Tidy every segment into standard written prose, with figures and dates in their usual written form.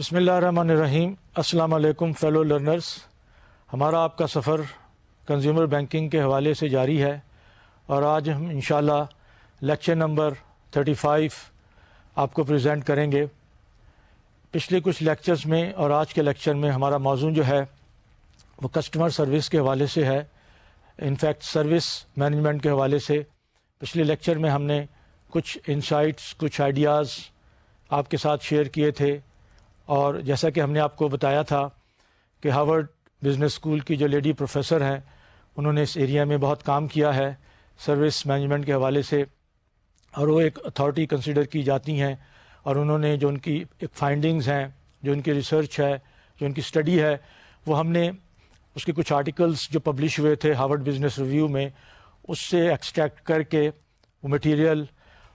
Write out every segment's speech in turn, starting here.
بسم اللہ الرحمن الرحیم۔ السلام علیکم فیلو لرنرز۔ ہمارا آپ کا سفر کنزیومر بینکنگ کے حوالے سے جاری ہے اور آج ہم انشاءاللہ لیکچر نمبر 35 آپ کو پریزنٹ کریں گے۔ پچھلے کچھ لیکچرز میں اور آج کے لیکچر میں ہمارا موضوع جو ہے وہ کسٹمر سروس کے حوالے سے ہے، انفیکٹ سروس مینجمنٹ کے حوالے سے۔ پچھلے لیکچر میں ہم نے کچھ انسائٹس، کچھ آئیڈیاز آپ کے ساتھ شیئر کیے تھے، اور جیسا کہ ہم نے آپ کو بتایا تھا کہ ہارورڈ بزنس اسکول کی جو لیڈی پروفیسر ہیں انہوں نے اس ایریا میں بہت کام کیا ہے سروس مینجمنٹ کے حوالے سے، اور وہ ایک اتھارٹی کنسیڈر کی جاتی ہیں، اور انہوں نے جو ان کی ایک فائنڈنگز ہیں، جو ان کی ریسرچ ہے، جو ان کی اسٹڈی ہے، وہ ہم نے اس کے کچھ آرٹیکلس جو پبلش ہوئے تھے ہارورڈ بزنس ریویو میں، اس سے ایکسٹریکٹ کر کے وہ مٹیریل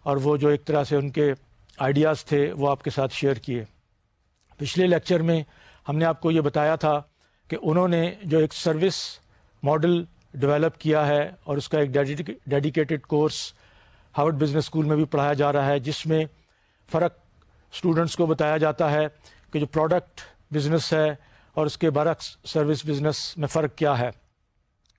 اور وہ جو ایک طرح سے ان کے آئیڈیاز تھے وہ آپ کے ساتھ شیئر کیے۔ پچھلے لیکچر میں ہم نے آپ کو یہ بتایا تھا کہ انہوں نے جو ایک سروس ماڈل ڈیولپ کیا ہے اور اس کا ایک dedicated course Harvard business school میں بھی پڑھایا جا رہا ہے، جس میں فرق اسٹوڈنٹس کو بتایا جاتا ہے کہ جو پروڈکٹ بزنس ہے اور اس کے برعکس سروس بزنس میں فرق کیا ہے۔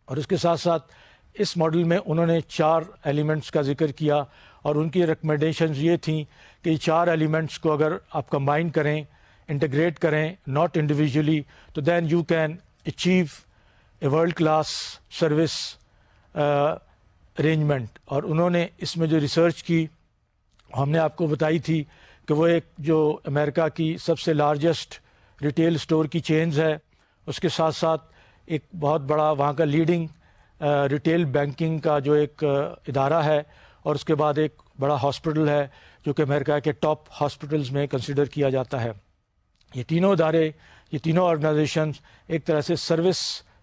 اور اس کے ساتھ ساتھ اس ماڈل میں انہوں نے 4 ایلیمنٹس کا ذکر کیا، اور ان کی ریکمنڈیشنز یہ تھیں کہ یہ 4 ایلیمنٹس کو اگر آپ کمبائن کریں، انٹیگریٹ کریں، ناٹ انڈیویجولی، تو then you can achieve a world class service arrangement. اور انہوں نے اس میں جو ریسرچ کی ہم نے آپ کو بتائی تھی کہ وہ ایک جو امریکہ کی سب سے لارجسٹ ریٹیل اسٹور کی چینز ہے، اس کے ساتھ ساتھ ایک بہت بڑا وہاں کا لیڈنگ ریٹیل بینکنگ کا جو ایک ادارہ ہے، اور اس کے بعد ایک بڑا ہاسپٹل ہے جو کہ امریکہ کے ٹاپ ہاسپٹلز میں کنسیڈر کیا جاتا ہے۔ یہ تینوں ادارے، یہ تینوں آرگنائزیشنز ایک طرح سے سروس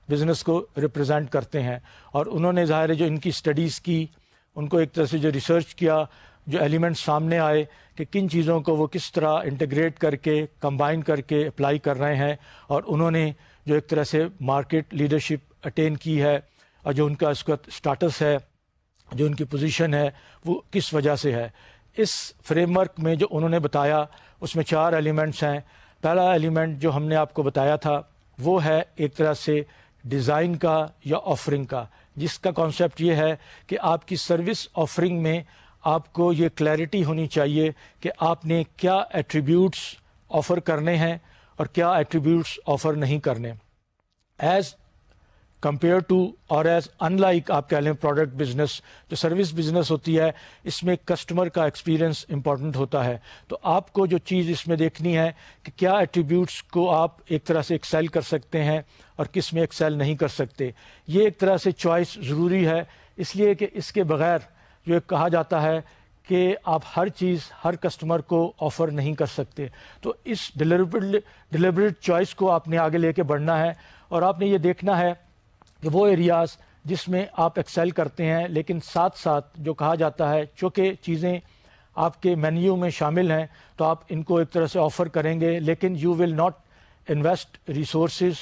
بزنس کو ریپرزینٹ کرتے ہیں، اور انہوں نے ظاہر ہے جو ان کی اسٹڈیز کی، ان کو ایک طرح سے جو ریسرچ کیا، جو ایلیمنٹس سامنے آئے کہ کن چیزوں کو وہ کس طرح انٹیگریٹ کر کے، کمبائن کر کے اپلائی کر رہے ہیں، اور انہوں نے جو ایک طرح سے مارکیٹ لیڈرشپ اٹین کی ہے، اور جو ان کا اس وقت اسٹیٹس ہے، جو ان کی پوزیشن ہے، وہ کس وجہ سے ہے۔ اس فریم ورک میں جو انہوں نے بتایا اس میں 4 ایلیمنٹس ہیں۔ پہلا ایلیمنٹ جو ہم نے آپ کو بتایا تھا وہ ہے ایک طرح سے ڈیزائن کا یا آفرنگ کا، جس کا کانسیپٹ یہ ہے کہ آپ کی سروس آفرنگ میں آپ کو یہ کلیئرٹی ہونی چاہیے کہ آپ نے کیا ایٹریبیوٹس آفر کرنے ہیں اور کیا ایٹریبیوٹس آفر نہیں کرنے، ایز کمپیئر ٹو اور ایز ان لائک آپ کہہ لیں پروڈکٹ بزنس۔ جو سروس بزنس ہوتی ہے اس میں کسٹمر کا ایکسپیرئنس امپورٹنٹ ہوتا ہے، تو آپ کو جو چیز اس میں دیکھنی ہے کہ کیا ایٹریبیوٹس کو آپ ایک طرح سے ایکسیل کر سکتے ہیں اور کس میں ایکسیل نہیں کر سکتے۔ یہ ایک طرح سے چوائس ضروری ہے، اس لیے کہ اس کے بغیر جو ایک کہا جاتا ہے کہ آپ ہر چیز ہر کسٹمر کو آفر نہیں کر سکتے۔ تو اس ڈیلیبریٹ چوائس کو آپ نے آگے لے کے بڑھنا ہے، اور آپ نے یہ دیکھنا ہے کہ وہ ایریاز جس میں آپ ایکسیل کرتے ہیں، لیکن ساتھ ساتھ جو کہا جاتا ہے چونکہ چیزیں آپ کے مینیو میں شامل ہیں تو آپ ان کو ایک طرح سے آفر کریں گے، لیکن you will not invest resources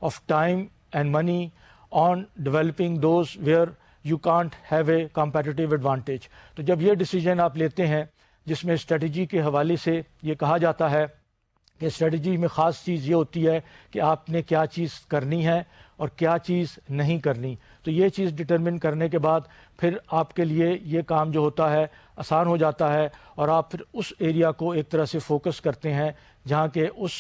of time and money on developing those where you can't have a competitive advantage. تو جب یہ ڈیسیجن آپ لیتے ہیں جس میں اسٹریٹجی کے حوالے سے یہ کہا جاتا ہے کہ اسٹریٹجی میں خاص چیز یہ ہوتی ہے کہ آپ نے کیا چیز کرنی ہے اور کیا چیز نہیں کرنی، تو یہ چیز ڈٹرمن کرنے کے بعد پھر آپ کے لیے یہ کام جو ہوتا ہے آسان ہو جاتا ہے، اور آپ پھر اس ایریا کو ایک طرح سے فوکس کرتے ہیں جہاں کہ اس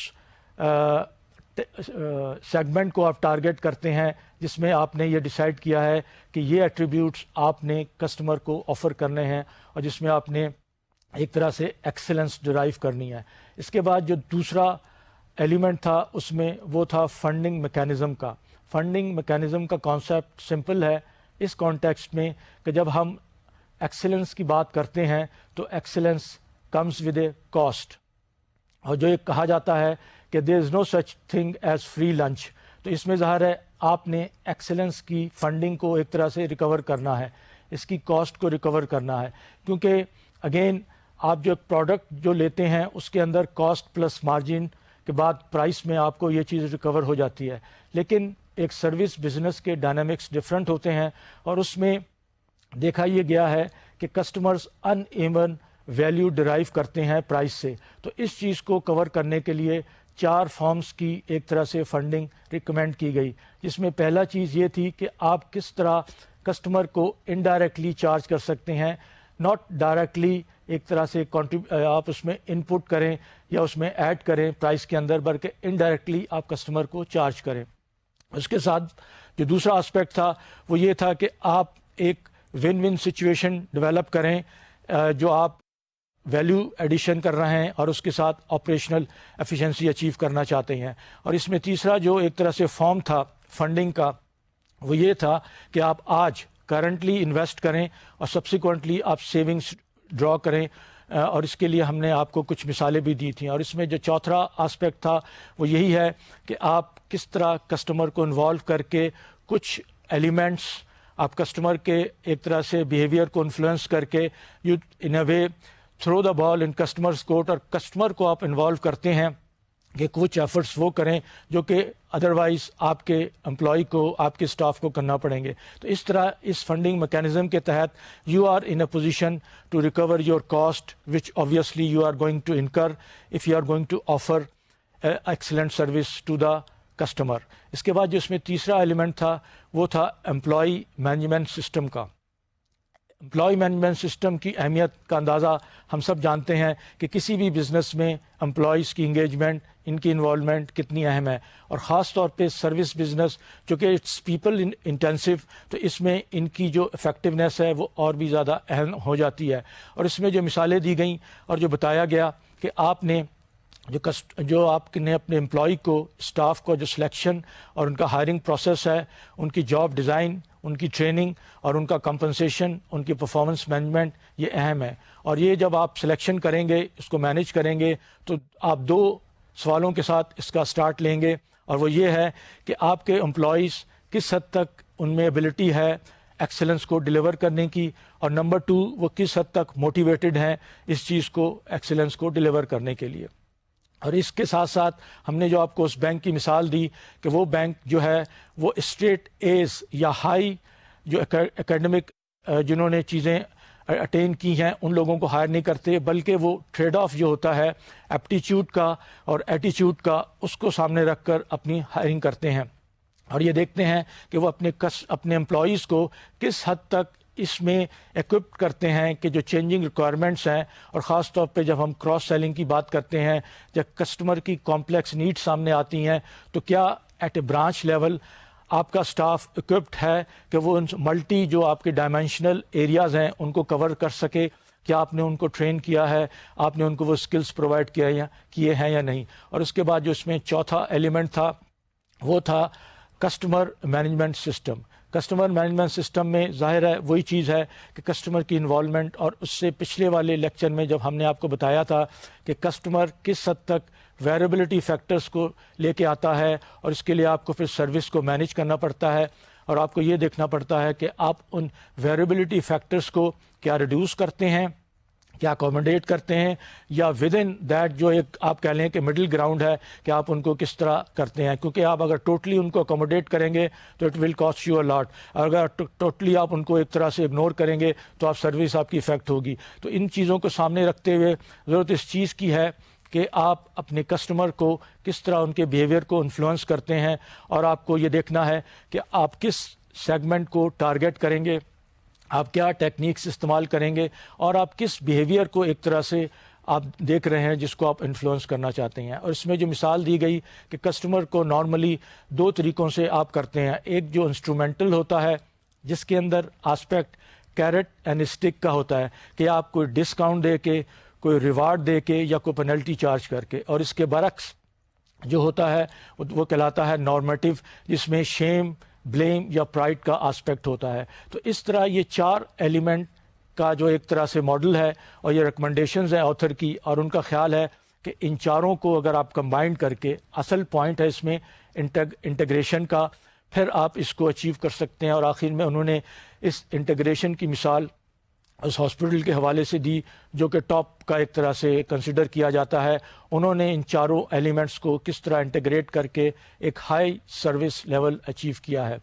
سیگمنٹ کو آپ ٹارگٹ کرتے ہیں جس میں آپ نے یہ ڈیسائیڈ کیا ہے کہ یہ ایٹریبیوٹس آپ نے کسٹمر کو آفر کرنے ہیں، اور جس میں آپ نے ایک طرح سے ایکسلنس ڈرائیو کرنی ہے۔ اس کے بعد جو دوسرا ایلیمنٹ تھا اس میں وہ تھا فنڈنگ میکینزم کا۔ فنڈنگ میکینزم کا کانسیپٹ سمپل ہے اس کانٹیکسٹ میں کہ جب ہم ایکسلنس کی بات کرتے ہیں تو excellence comes with a cost, اور جو ایک کہا جاتا ہے کہ there is no such thing as free lunch, تو اس میں ظاہر ہے آپ نے ایکسلنس کی فنڈنگ کو ایک طرح سے ریکور کرنا ہے، اس کی کاسٹ کو ریکور کرنا ہے، کیونکہ اگین آپ جو پروڈکٹ جو لیتے ہیں اس کے اندر کاسٹ پلس مارجن کے بعد پرائس میں آپ کو یہ چیز ریکور ہو جاتی ہے، لیکن ایک سروس بزنس کے ڈائنامکس ڈفرینٹ ہوتے ہیں، اور اس میں دیکھا یہ گیا ہے کہ customers in even value drive کرتے ہیں پرائس سے. تو اس چیز کو کور کرنے کے لیے 4 فارمز کی ایک طرح سے فنڈنگ ریکمینڈ کی گئی، جس میں پہلا چیز یہ تھی کہ آپ کس طرح کسٹمر کو انڈائریکٹلی چارج کر سکتے ہیں، ناٹ ڈائریکٹلی ایک طرح سے آپ اس میں ان پٹ کریں یا اس میں ایڈ کریں پرائس کے اندر، بلکہ انڈائریکٹلی آپ کسٹمر کو چارج کریں. اس کے ساتھ جو دوسرا اسپیکٹ تھا وہ یہ تھا کہ آپ ایک ون ون سچویشن ڈیولپ کریں جو آپ ویلیو ایڈیشن کر رہے ہیں اور اس کے ساتھ آپریشنل ایفیشنسی اچیو کرنا چاہتے ہیں. اور اس میں تیسرا جو ایک طرح سے فارم تھا فنڈنگ کا وہ یہ تھا کہ آپ آج کرنٹلی انویسٹ کریں اور سبسیکوئنٹلی آپ سیونگس ڈرا کریں، اور اس کے لیے ہم نے آپ کو کچھ مثالیں بھی دی تھیں. اور اس میں جو چوتھا آسپیکٹ تھا وہ یہی ہے کہ آپ کس طرح کسٹمر کو انوالو کر کے کچھ ایلیمنٹس آپ کسٹمر کے ایک طرح سے بیہیویئر کو انفلوئنس کر کے you in a way through the ball in customers court, اور کسٹمر کو آپ انوالو کرتے ہیں کہ کچھ ایفرٹس وہ کریں جو کہ ادروائز آپ کے امپلائی کو آپ کے اسٹاف کو کرنا پڑیں گے. تو اس طرح اس فنڈنگ میکینزم کے تحت you are in a position to recover your cost which obviously you are going to incur if you are going to offer excellent service to the customer. اس کے بعد جو اس میں تیسرا ایلیمنٹ تھا وہ تھا امپلائی مینجمنٹ سسٹم کا. امپلائی مینجمنٹ سسٹم کی اہمیت کا اندازہ ہم سب جانتے ہیں کہ کسی بھی بزنس میں امپلائیز کی انگیجمنٹ، ان کی انوالومنٹ کتنی اہم ہے، اور خاص طور پہ سروس بزنس چونکہ اٹس پیپل انٹینسو، تو اس میں ان کی جو افیکٹونیس ہے وہ اور بھی زیادہ اہم ہو جاتی ہے. اور اس میں جو مثالیں دی گئیں اور جو بتایا گیا کہ آپ نے جو آپ نے اپنے امپلائی کو، اسٹاف کو جو سلیکشن اور ان کا ہائرنگ پروسیس ہے، ان کی جاب ڈیزائن، ان کی ٹریننگ اور ان کا کمپنسیشن، ان کی پرفارمنس مینجمنٹ، یہ اہم ہے. اور یہ جب آپ سلیکشن کریں گے، اس کو مینیج کریں گے، تو آپ 2 سوالوں کے ساتھ اس کا سٹارٹ لیں گے، اور وہ یہ ہے کہ آپ کے امپلائیز کس حد تک ان میں ایبلٹی ہے ایکسلنس کو ڈیلیور کرنے کی، اور نمبر 2 وہ کس حد تک موٹیویٹڈ ہیں اس چیز کو ایکسلنس کو ڈیلیور کرنے کے لیے. اور اس کے ساتھ ساتھ ہم نے جو آپ کو اس بینک کی مثال دی کہ وہ بینک جو ہے وہ اسٹریٹ ایز یا ہائی جو اکیڈمک جنہوں نے چیزیں اٹین کی ہیں ان لوگوں کو ہائر نہیں کرتے، بلکہ وہ ٹریڈ آف جو ہوتا ہے ایپٹیچیوڈ کا اور ایٹیچیوڈ کا، اس کو سامنے رکھ کر اپنی ہائرنگ کرتے ہیں. اور یہ دیکھتے ہیں کہ وہ اپنے امپلائیز کو کس حد تک اس میں ایکوپڈ کرتے ہیں کہ جو چینجنگ ریکوائرمنٹس ہیں، اور خاص طور پہ جب ہم کراس سیلنگ کی بات کرتے ہیں، جب کسٹمر کی کمپلیکس نیڈ سامنے آتی ہیں، تو کیا ایٹ اے برانچ لیول آپ کا اسٹاف ایکوپڈ ہے کہ وہ ان ملٹی جو آپ کے ڈائمینشنل ایریاز ہیں ان کو کور کر سکے؟ کیا آپ نے ان کو ٹرین کیا ہے؟ آپ نے ان کو وہ اسکلز پرووائڈ کیے ہیں یا نہیں؟ اور اس کے بعد جو اس میں چوتھا ایلیمنٹ تھا وہ تھا customer management system. Customer management system میں ظاہر ہے وہی چیز ہے کہ کسٹمر کی انوالومنٹ، اور اس سے پچھلے والے لیکچر میں جب ہم نے آپ کو بتایا تھا کہ کسٹمر کس حد تک ویریبلٹی فیکٹرز کو لے کے آتا ہے، اور اس کے لیے آپ کو پھر سروس کو مینیج کرنا پڑتا ہے، اور آپ کو یہ دیکھنا پڑتا ہے کہ آپ ان ویریبلٹی فیکٹرز کو کیا ریڈیوس کرتے ہیں، کیا اکوموڈیٹ کرتے ہیں، یا ود ان دیٹ جو ایک آپ کہہ لیں کہ مڈل گراؤنڈ ہے کہ آپ ان کو کس طرح کرتے ہیں. کیونکہ آپ اگر ٹوٹلی ان کو اکوموڈیٹ کریں گے تو اٹ ول کاسٹ یو اے لاٹ، اگر ٹوٹلی آپ ان کو ایک طرح سے اگنور کریں گے تو آپ سروس آپ کی افیکٹ ہوگی. تو ان چیزوں کو سامنے رکھتے ہوئے ضرورت اس چیز کی ہے کہ آپ اپنے کسٹمر کو کس طرح ان کے بیہیویئر کو انفلوئنس کرتے ہیں، اور آپ کو یہ دیکھنا ہے کہ آپ کس سیگمنٹ کو ٹارگیٹ کریں گے، آپ کیا ٹیکنیکس استعمال کریں گے، اور آپ کس بیہیویئر کو ایک طرح سے آپ دیکھ رہے ہیں جس کو آپ انفلوئنس کرنا چاہتے ہیں. اور اس میں جو مثال دی گئی کہ کسٹمر کو نارملی 2 طریقوں سے آپ کرتے ہیں. ایک جو انسٹرومنٹل ہوتا ہے جس کے اندر آسپیکٹ کیرٹ اینڈ اسٹک کا ہوتا ہے کہ آپ کوئی ڈسکاؤنٹ دے کے، کوئی ریوارڈ دے کے، یا کوئی پینلٹی چارج کر کے. اور اس کے برعکس جو ہوتا ہے وہ کہلاتا ہے نارمیٹو، جس میں شیم، بلیم یا پرائڈ کا آسپیکٹ ہوتا ہے. تو اس طرح یہ 4 ایلیمنٹ کا جو ایک طرح سے ماڈل ہے، اور یہ ریکمنڈیشنز ہیں آتھر کی، اور ان کا خیال ہے کہ ان چاروں کو اگر آپ کمبائن کر کے، اصل پوائنٹ ہے اس میں انٹیگریشن کا، پھر آپ اس کو اچیو کر سکتے ہیں. اور آخر میں انہوں نے اس انٹیگریشن کی مثال اس ہاسپٹل کے حوالے سے دی جو کہ ٹاپ کا ایک طرح سے کنسیڈر کیا جاتا ہے. انہوں نے ان چاروں ایلیمنٹس کو کس طرح انٹیگریٹ کر کے ایک ہائی سروس لیول اچیو کیا ہے.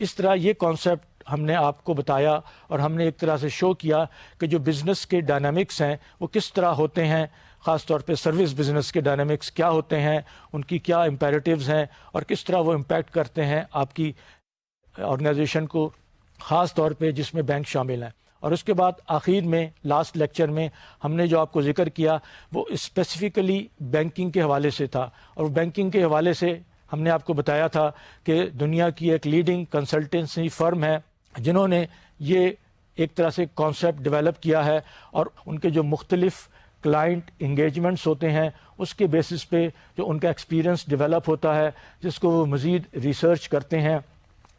اس طرح یہ کانسیپٹ ہم نے آپ کو بتایا اور ہم نے ایک طرح سے شو کیا کہ جو بزنس کے ڈائنامکس ہیں وہ کس طرح ہوتے ہیں، خاص طور پہ سروس بزنس کے ڈائنامکس کیا ہوتے ہیں، ان کی کیا امپیریٹیوز ہیں اور کس طرح وہ امپیکٹ کرتے ہیں آپ کی آرگنائزیشن کو، خاص طور پہ جس میں بینک شامل ہیں۔ اور اس کے بعد آخر میں لاسٹ لیکچر میں ہم نے جو آپ کو ذکر کیا وہ اسپیسیفکلی بینکنگ کے حوالے سے تھا، اور بینکنگ کے حوالے سے ہم نے آپ کو بتایا تھا کہ دنیا کی ایک لیڈنگ کنسلٹنسی فرم ہے جنہوں نے یہ ایک طرح سے کانسیپٹ ڈیولپ کیا ہے، اور ان کے جو مختلف کلائنٹ انگیجمنٹس ہوتے ہیں اس کے بیسس پہ جو ان کا ایکسپیرئنس ڈیولپ ہوتا ہے، جس کو وہ مزید ریسرچ کرتے ہیں،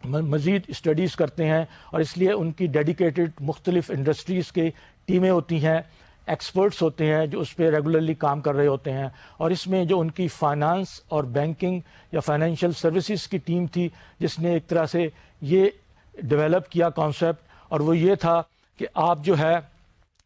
مزید اسٹڈیز کرتے ہیں، اور اس لیے ان کی ڈیڈیکیٹڈ مختلف انڈسٹریز کی ٹیمیں ہوتی ہیں، ایکسپرٹس ہوتے ہیں جو اس پہ ریگولرلی کام کر رہے ہوتے ہیں۔ اور اس میں جو ان کی فائنانس اور بینکنگ یا فائنینشیل سروسز کی ٹیم تھی جس نے ایک طرح سے یہ ڈیولپ کیا کانسیپٹ، اور وہ یہ تھا کہ آپ جو ہے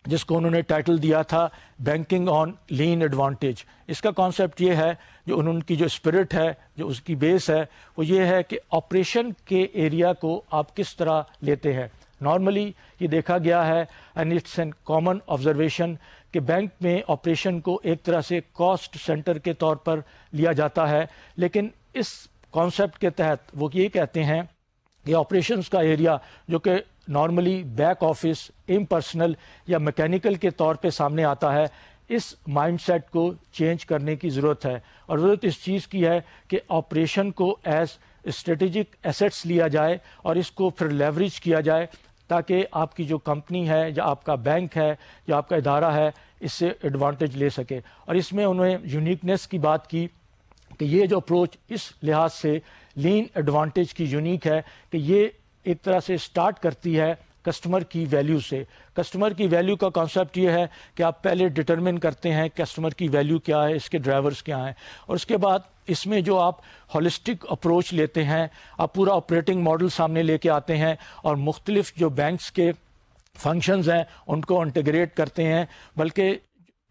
جس کو انہوں نے ٹائٹل دیا تھا بینکنگ آن لین ایڈوانٹیج۔ اس کا کانسیپٹ یہ ہے، جو ان کی جو اسپرٹ ہے، جو اس کی بیس ہے، وہ یہ ہے کہ آپریشن کے ایریا کو آپ کس طرح لیتے ہیں۔ نارملی یہ دیکھا گیا ہے and it's an common observation کہ بینک میں آپریشن کو ایک طرح سے کاسٹ سینٹر کے طور پر لیا جاتا ہے، لیکن اس کانسیپٹ کے تحت وہ یہ کہتے ہیں کہ آپریشنز کا ایریا جو کہ نارملی بیک آفس، امپرسنل یا میکینیکل کے طور پہ سامنے آتا ہے، اس مائنڈ سیٹ کو چینج کرنے کی ضرورت ہے، اور ضرورت اس چیز کی ہے کہ آپریشن کو ایز اسٹریٹجک ایسیٹس لیا جائے اور اس کو پھر لیوریج کیا جائے تاکہ آپ کی جو کمپنی ہے یا آپ کا بینک ہے یا آپ کا ادارہ ہے اس سے ایڈوانٹیج لے سکے۔ اور اس میں انہوں نے یونیکنیس کی بات کی کہ یہ جو اپروچ اس لحاظ سے لین ایڈوانٹیج کی یونیک ہے کہ یہ ایک طرح سے سٹارٹ کرتی ہے کسٹمر کی ویلیو سے۔ کسٹمر کی ویلیو کا کانسیپٹ یہ ہے کہ آپ پہلے ڈٹرمن کرتے ہیں کسٹمر کی ویلیو کیا ہے، اس کے ڈرائیورز کیا ہیں، اور اس کے بعد اس میں جو آپ ہولسٹک اپروچ لیتے ہیں، آپ پورا آپریٹنگ ماڈل سامنے لے کے آتے ہیں اور مختلف جو بینکس کے فنکشنز ہیں ان کو انٹیگریٹ کرتے ہیں، بلکہ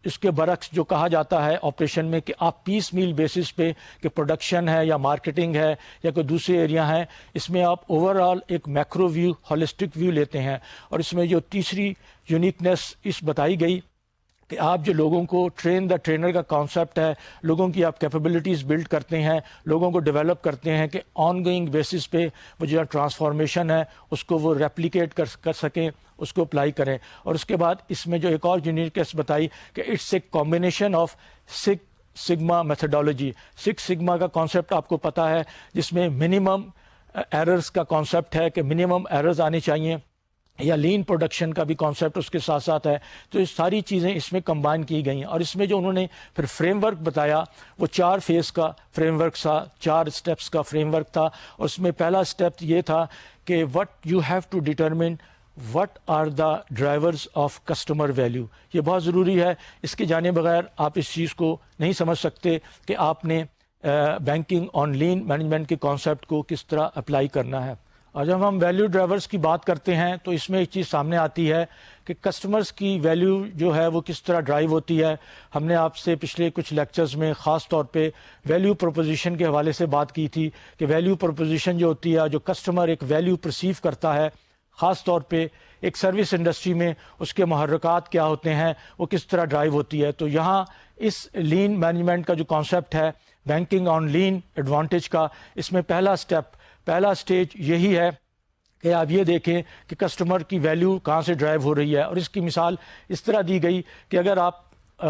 اس کے برعکس جو کہا جاتا ہے آپریشن میں کہ آپ پیس میل بیسس پہ کہ پروڈکشن ہے یا مارکیٹنگ ہے یا کوئی دوسرے ایریا ہیں، اس میں آپ اوور آل ایک میکرو ویو، ہولسٹک ویو لیتے ہیں۔ اور اس میں جو تیسری یونیکنیس اس بتائی گئی کہ آپ جو لوگوں کو ٹرین دا ٹرینر کا کانسیپٹ ہے، لوگوں کی آپ کیپیبلٹیز بلڈ کرتے ہیں، لوگوں کو ڈیولپ کرتے ہیں کہ آن گوئنگ بیسس پہ وہ جو ٹرانسفارمیشن ہے اس کو وہ ریپلیکیٹ کر سکیں، اس کو اپلائی کریں۔ اور اس کے بعد اس میں جو ایک اور یونیکنیس بتائی کہ it's a combination of sigma methodology. Six sigma کا کانسیپٹ آپ کو پتہ ہے، جس میں منیمم ایررز کا کانسیپٹ ہے کہ منیمم ایررز آنے چاہیے، یا لین پروڈکشن کا بھی کانسیپٹ اس کے ساتھ ساتھ ہے۔ تو یہ ساری چیزیں اس میں کمبائن کی گئی ہیں، اور اس میں جو انہوں نے پھر فریم ورک بتایا وہ 4 فیز کا فریم ورک تھا، 4 اسٹیپس کا فریم ورک تھا۔ اور اس میں پہلا اسٹیپ یہ تھا کہ what you have to determine what are the drivers of customer value. یہ بہت ضروری ہے، اس کے جانے بغیر آپ اس چیز کو نہیں سمجھ سکتے کہ آپ نے بینکنگ آن لین مینجمنٹ کے کانسیپٹ کو کس طرح اپلائی کرنا ہے۔ اور جب ہم ویلیو ڈرائیورز کی بات کرتے ہیں تو اس میں ایک چیز سامنے آتی ہے کہ کسٹمرز کی ویلیو جو ہے وہ کس طرح ڈرائیو ہوتی ہے۔ ہم نے آپ سے پچھلے کچھ لیکچرز میں خاص طور پہ ویلیو پروپوزیشن کے حوالے سے بات کی تھی کہ ویلیو پروپوزیشن جو ہوتی ہے، جو کسٹمر ایک ویلیو پرسیو کرتا ہے، خاص طور پہ ایک سروس انڈسٹری میں اس کے محرکات کیا ہوتے ہیں، وہ کس طرح ڈرائیو ہوتی ہے۔ تو یہاں اس لین مینجمنٹ کا جو کانسیپٹ ہے بینکنگ آن لین ایڈوانٹیج کا، اس میں پہلا اسٹیج یہی ہے کہ آپ یہ دیکھیں کہ کسٹمر کی ویلیو کہاں سے ڈرائیو ہو رہی ہے۔ اور اس کی مثال اس طرح دی گئی کہ اگر آپ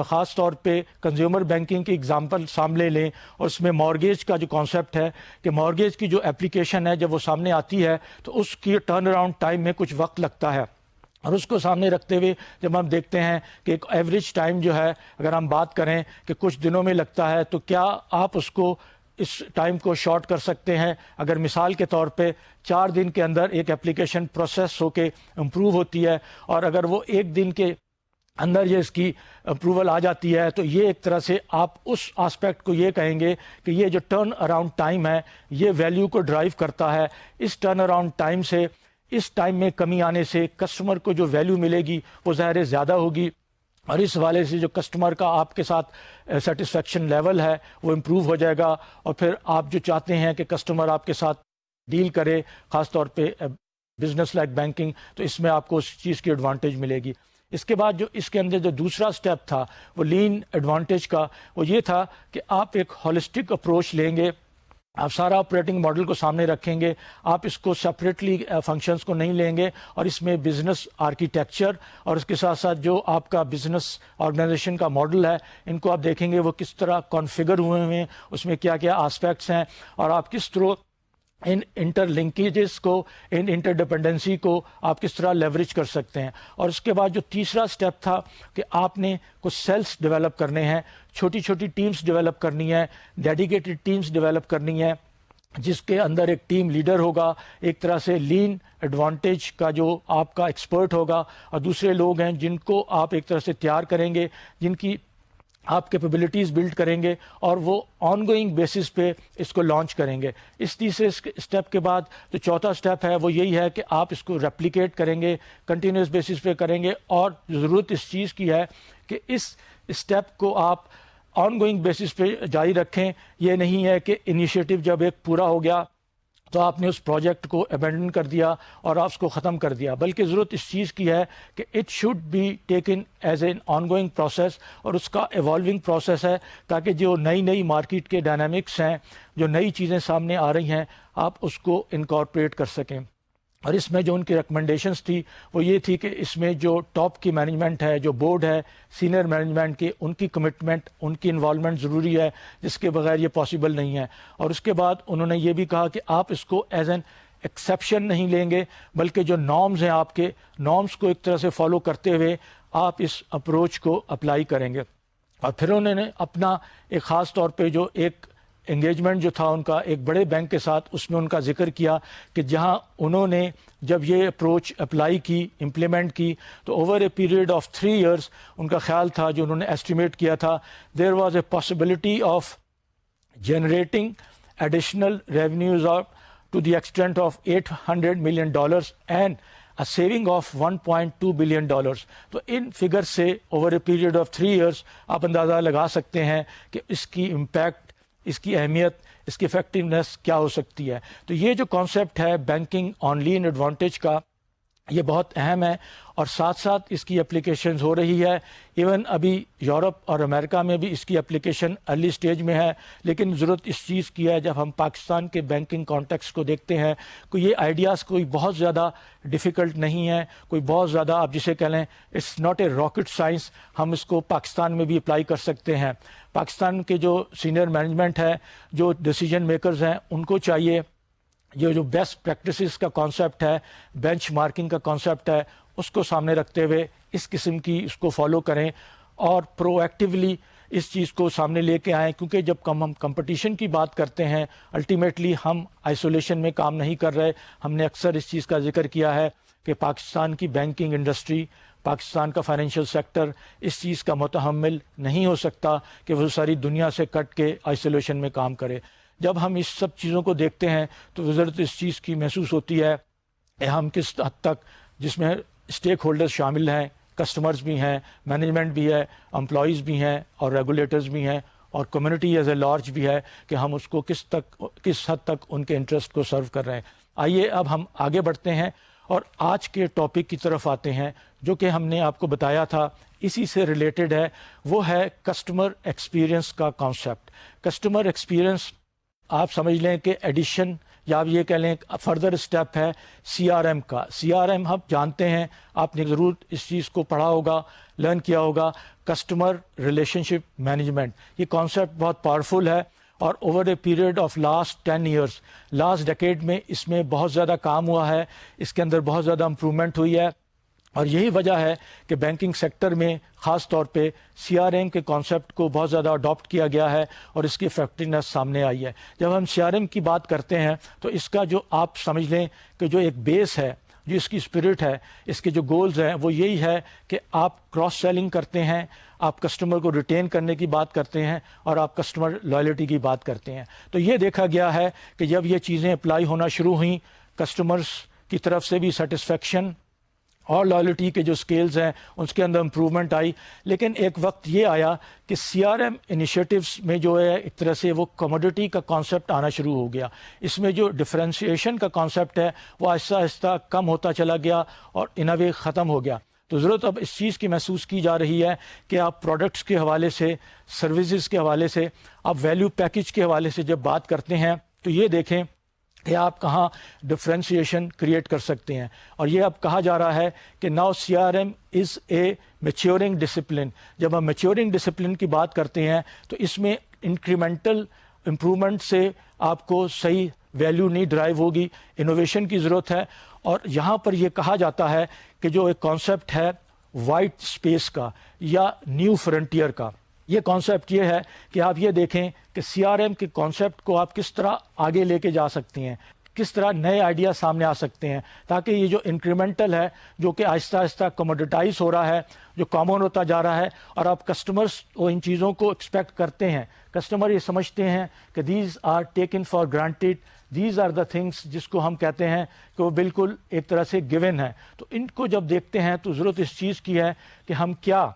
خاص طور پہ کنزیومر بینکنگ کی اگزامپل سامنے لیں، اور اس میں مارگیج کا جو کانسیپٹ ہے کہ مارگیج کی جو اپلیکیشن ہے جب وہ سامنے آتی ہے تو اس کی ٹرن اراؤنڈ ٹائم میں کچھ وقت لگتا ہے، اور اس کو سامنے رکھتے ہوئے جب ہم دیکھتے ہیں کہ ایک ایوریج ٹائم جو ہے اگر ہم بات کریں کہ کچھ دنوں میں لگتا ہے، تو کیا آپ اس ٹائم کو شارٹ کر سکتے ہیں؟ اگر مثال کے طور پہ 4 دن کے اندر ایک اپلیکیشن پروسیس ہو کے امپروو ہوتی ہے، اور اگر وہ 1 دن کے اندر یہ اس کی اپروول آ جاتی ہے، تو یہ ایک طرح سے آپ اس آسپیکٹ کو یہ کہیں گے کہ یہ جو ٹرن اراؤنڈ ٹائم ہے یہ ویلیو کو ڈرائیو کرتا ہے۔ اس ٹرن اراؤنڈ ٹائم سے، اس ٹائم میں کمی آنے سے کسٹمر کو جو ویلیو ملے گی وہ ظاہر زیادہ ہوگی، اور اس حوالے سے جو کسٹمر کا آپ کے ساتھ سیٹسفیکشن لیول ہے وہ امپروو ہو جائے گا، اور پھر آپ جو چاہتے ہیں کہ کسٹمر آپ کے ساتھ ڈیل کرے، خاص طور پہ بزنس لائک بینکنگ، تو اس میں آپ کو اس چیز کی ایڈوانٹیج ملے گی۔ اس کے بعد جو اس کے اندر جو دوسرا سٹیپ تھا وہ لین ایڈوانٹیج کا، وہ یہ تھا کہ آپ ایک ہولسٹک اپروچ لیں گے، آپ سارا آپریٹنگ ماڈل کو سامنے رکھیں گے، آپ اس کو سپریٹلی فنکشنز کو نہیں لیں گے، اور اس میں بزنس آرکیٹیکچر اور اس کے ساتھ ساتھ جو آپ کا بزنس آرگنائزیشن کا ماڈل ہے ان کو آپ دیکھیں گے وہ کس طرح کانفیگر ہوئے ہیں، اس میں کیا کیا آسپیکٹس ہیں، اور آپ کس طرح ان انٹر لنکیجز کو، ان انٹر ڈپینڈنسی کو آپ کس طرح لیوریج کر سکتے ہیں۔ اور اس کے بعد جو تیسرا سٹیپ تھا کہ آپ نے کچھ سیلس ڈیولپ کرنے ہیں، چھوٹی چھوٹی ٹیمز ڈیولپ کرنی ہے، ڈیڈیکیٹڈ ٹیمز ڈیولپ کرنی ہے، جس کے اندر ایک ٹیم لیڈر ہوگا، ایک طرح سے لین ایڈوانٹیج کا جو آپ کا ایکسپرٹ ہوگا، اور دوسرے لوگ ہیں جن کو آپ ایک طرح سے تیار کریں گے، جن کی آپ کیپیبلٹیز بلڈ کریں گے، اور وہ آن گوئنگ بیسس پہ اس کو لانچ کریں گے۔ اس تیسرے اسٹیپ کے بعد جو چوتھا اسٹیپ ہے وہ یہی ہے کہ آپ اس کو ریپلیکیٹ کریں گے، کنٹینیوس بیسس پہ کریں گے، اور ضرورت اس چیز کی ہے کہ اس اسٹیپ کو آپ آن گوئنگ بیسس پہ جاری رکھیں۔ یہ نہیں ہے کہ انیشیٹو جب ایک پورا ہو گیا تو آپ نے اس پروجیکٹ کو ابینڈن کر دیا اور آپ اس کو ختم کر دیا، بلکہ ضرورت اس چیز کی ہے کہ it should be taken as an ongoing process, اور اس کا ایوالونگ پروسیس ہے، تاکہ جو نئی مارکیٹ کے ڈائنامکس ہیں، جو نئی چیزیں سامنے آ رہی ہیں، آپ اس کو انکارپوریٹ کر سکیں۔ اور اس میں جو ان کی ریکمنڈیشنز تھی وہ یہ تھی کہ اس میں جو ٹاپ کی مینجمنٹ ہے، جو بورڈ ہے، سینئر مینجمنٹ کی، ان کی کمٹمنٹ، ان کی انوالومنٹ ضروری ہے، جس کے بغیر یہ پاسبل نہیں ہے۔ اور اس کے بعد انہوں نے یہ بھی کہا کہ آپ اس کو ایز این ایکسیپشن نہیں لیں گے، بلکہ جو نارمز ہیں آپ کے نارمز کو ایک طرح سے فالو کرتے ہوئے آپ اس اپروچ کو اپلائی کریں گے۔ اور پھر انہوں نے اپنا ایک خاص طور پہ جو ایک انگیجمنٹ جو تھا ان کا ایک بڑے بینک کے ساتھ، اس میں ان کا ذکر کیا کہ جہاں انہوں نے جب یہ اپروچ اپلائی کی، امپلیمنٹ کی، تو over a period of 3 years ان کا خیال تھا، جو انہوں نے ایسٹیمیٹ کیا تھا، there was a possibility of generating additional revenues to the extent of $800 million and a saving of $1.2 billion۔ تو ان فگر سے over a period of 3 years آپ اندازہ لگا سکتے ہیں کہ اس کی امپیکٹ، اس کی اہمیت، اس کی افیکٹونیس کیا ہو سکتی ہے۔ تو یہ جو کانسیپٹ ہے بینکنگ آن لین ایڈوانٹیج کا، یہ بہت اہم ہے، اور ساتھ ساتھ اس کی اپلیکیشنز ہو رہی ہے۔ ایون ابھی یورپ اور امریکہ میں بھی اس کی اپلیکیشن ارلی سٹیج میں ہے، لیکن ضرورت اس چیز کی ہے جب ہم پاکستان کے بینکنگ کانٹیکس کو دیکھتے ہیں کہ یہ آئیڈیاز کوئی بہت زیادہ ڈیفیکلٹ نہیں ہے، کوئی بہت زیادہ آپ جسے کہہ لیں it's not a rocket science, ہم اس کو پاکستان میں بھی اپلائی کر سکتے ہیں۔ پاکستان کے جو سینئر مینجمنٹ ہے، جو ڈیسیجن میکرز ہیں، ان کو چاہیے یہ جو بیسٹ پریکٹسز کا کانسیپٹ ہے، بینچ مارکنگ کا کانسیپٹ ہے، اس کو سامنے رکھتے ہوئے اس قسم کی اس کو فالو کریں، اور پرو ایکٹیولی اس چیز کو سامنے لے کے آئیں، کیونکہ جب ہم کمپٹیشن کی بات کرتے ہیں، الٹیمیٹلی ہم آئسولیشن میں کام نہیں کر رہے۔ ہم نے اکثر اس چیز کا ذکر کیا ہے کہ پاکستان کی بینکنگ انڈسٹری، پاکستان کا فائنینشیل سیکٹر اس چیز کا متحمل نہیں ہو سکتا کہ وہ ساری دنیا سے کٹ کے آئسولیشن میں کام کرے۔ جب ہم اس سب چیزوں کو دیکھتے ہیں تو ضرورت اس چیز کی محسوس ہوتی ہے کہ ہم کس حد تک، جس میں اسٹیک ہولڈرز شامل ہیں، کسٹمرز بھی ہیں، مینجمنٹ بھی ہے، امپلائیز بھی ہیں، اور ریگولیٹرز بھی ہیں، اور کمیونٹی ایز اے لارج بھی ہے، کہ ہم اس کو کس حد تک ان کے انٹرسٹ کو سرو کر رہے ہیں۔ آئیے اب ہم آگے بڑھتے ہیں اور آج کے ٹاپک کی طرف آتے ہیں، جو کہ ہم نے آپ کو بتایا تھا اسی سے ریلیٹڈ ہے، وہ ہے کسٹمر ایکسپیرئنس کا کانسیپٹ۔ کسٹمر ایکسپیرئنس آپ سمجھ لیں کہ ایڈیشن، یا آپ یہ کہہ لیں فردر اسٹیپ ہے CRM کا۔ CRM ہم جانتے ہیں، آپ نے ضرور اس چیز کو پڑھا ہوگا، لرن کیا ہوگا، کسٹمر ریلیشن شپ مینجمنٹ۔ یہ کانسیپٹ بہت پاورفل ہے، اور over a period of last 10 years, last decade میں اس میں بہت زیادہ کام ہوا ہے، اس کے اندر بہت زیادہ امپرومنٹ ہوئی ہے، اور یہی وجہ ہے کہ بینکنگ سیکٹر میں خاص طور پہ CRM کے کانسیپٹ کو بہت زیادہ اڈاپٹ کیا گیا ہے، اور اس کی افیکٹونیس سامنے آئی ہے۔ جب ہم CRM کی بات کرتے ہیں تو اس کا جو آپ سمجھ لیں کہ جو ایک بیس ہے، جو اس کی اسپرٹ ہے، اس کے جو گولز ہیں، وہ یہی ہے کہ آپ کراس سیلنگ کرتے ہیں، آپ کسٹمر کو ریٹین کرنے کی بات کرتے ہیں، اور آپ کسٹمر لائلٹی کی بات کرتے ہیں۔ تو یہ دیکھا گیا ہے کہ جب یہ چیزیں اپلائی ہونا شروع ہوئیں، کسٹمرز کی طرف سے بھی سیٹسفیکشن اور لائلٹی کے جو سکیلز ہیں اس کے اندر امپرومنٹ آئی. لیکن ایک وقت یہ آیا کہ سی آر ایم انیشیٹوز میں جو ہے ایک طرح سے وہ کموڈٹی کا کانسیپٹ آنا شروع ہو گیا. اس میں جو ڈفرینسیشن کا کانسیپٹ ہے وہ آہستہ آہستہ کم ہوتا چلا گیا اور ان اے وے ختم ہو گیا. تو ضرورت اب اس چیز کی محسوس کی جا رہی ہے کہ آپ پروڈکٹس کے حوالے سے، سروسز کے حوالے سے، آپ ویلیو پیکج کے حوالے سے جب بات کرتے ہیں تو یہ دیکھیں کہ آپ کہاں ڈفرینسیشن کریٹ کر سکتے ہیں. اور یہ اب کہا جا رہا ہے کہ ناؤ سی آر ایم از اے میچیورنگ ڈسپلن. جب ہم میچیورنگ ڈسپلن کی بات کرتے ہیں تو اس میں انکریمنٹل امپرومنٹ سے آپ کو صحیح ویلیو نہیں ڈرائیو ہوگی، انوویشن کی ضرورت ہے. اور یہاں پر یہ کہا جاتا ہے کہ جو ایک کانسیپٹ ہے وائٹ اسپیس کا یا نیو فرنٹیئر کا، یہ کانسیپٹ یہ ہے کہ آپ یہ دیکھیں کہ سی آر ایم کے کانسیپٹ کو آپ کس طرح آگے لے کے جا سکتے ہیں، کس طرح نئے آئیڈیا سامنے آ سکتے ہیں، تاکہ یہ جو انکریمنٹل ہے جو کہ آہستہ آہستہ کموڈیٹائز ہو رہا ہے، جو کامن ہوتا جا رہا ہے، اور آپ کسٹمرز وہ ان چیزوں کو ایکسپیکٹ کرتے ہیں. کسٹمر یہ سمجھتے ہیں کہ these are taken for granted, these are the things جس کو ہم کہتے ہیں کہ وہ بالکل ایک طرح سے گیون ہے. تو ان کو جب دیکھتے ہیں تو ضرورت اس چیز کی ہے کہ ہم کیا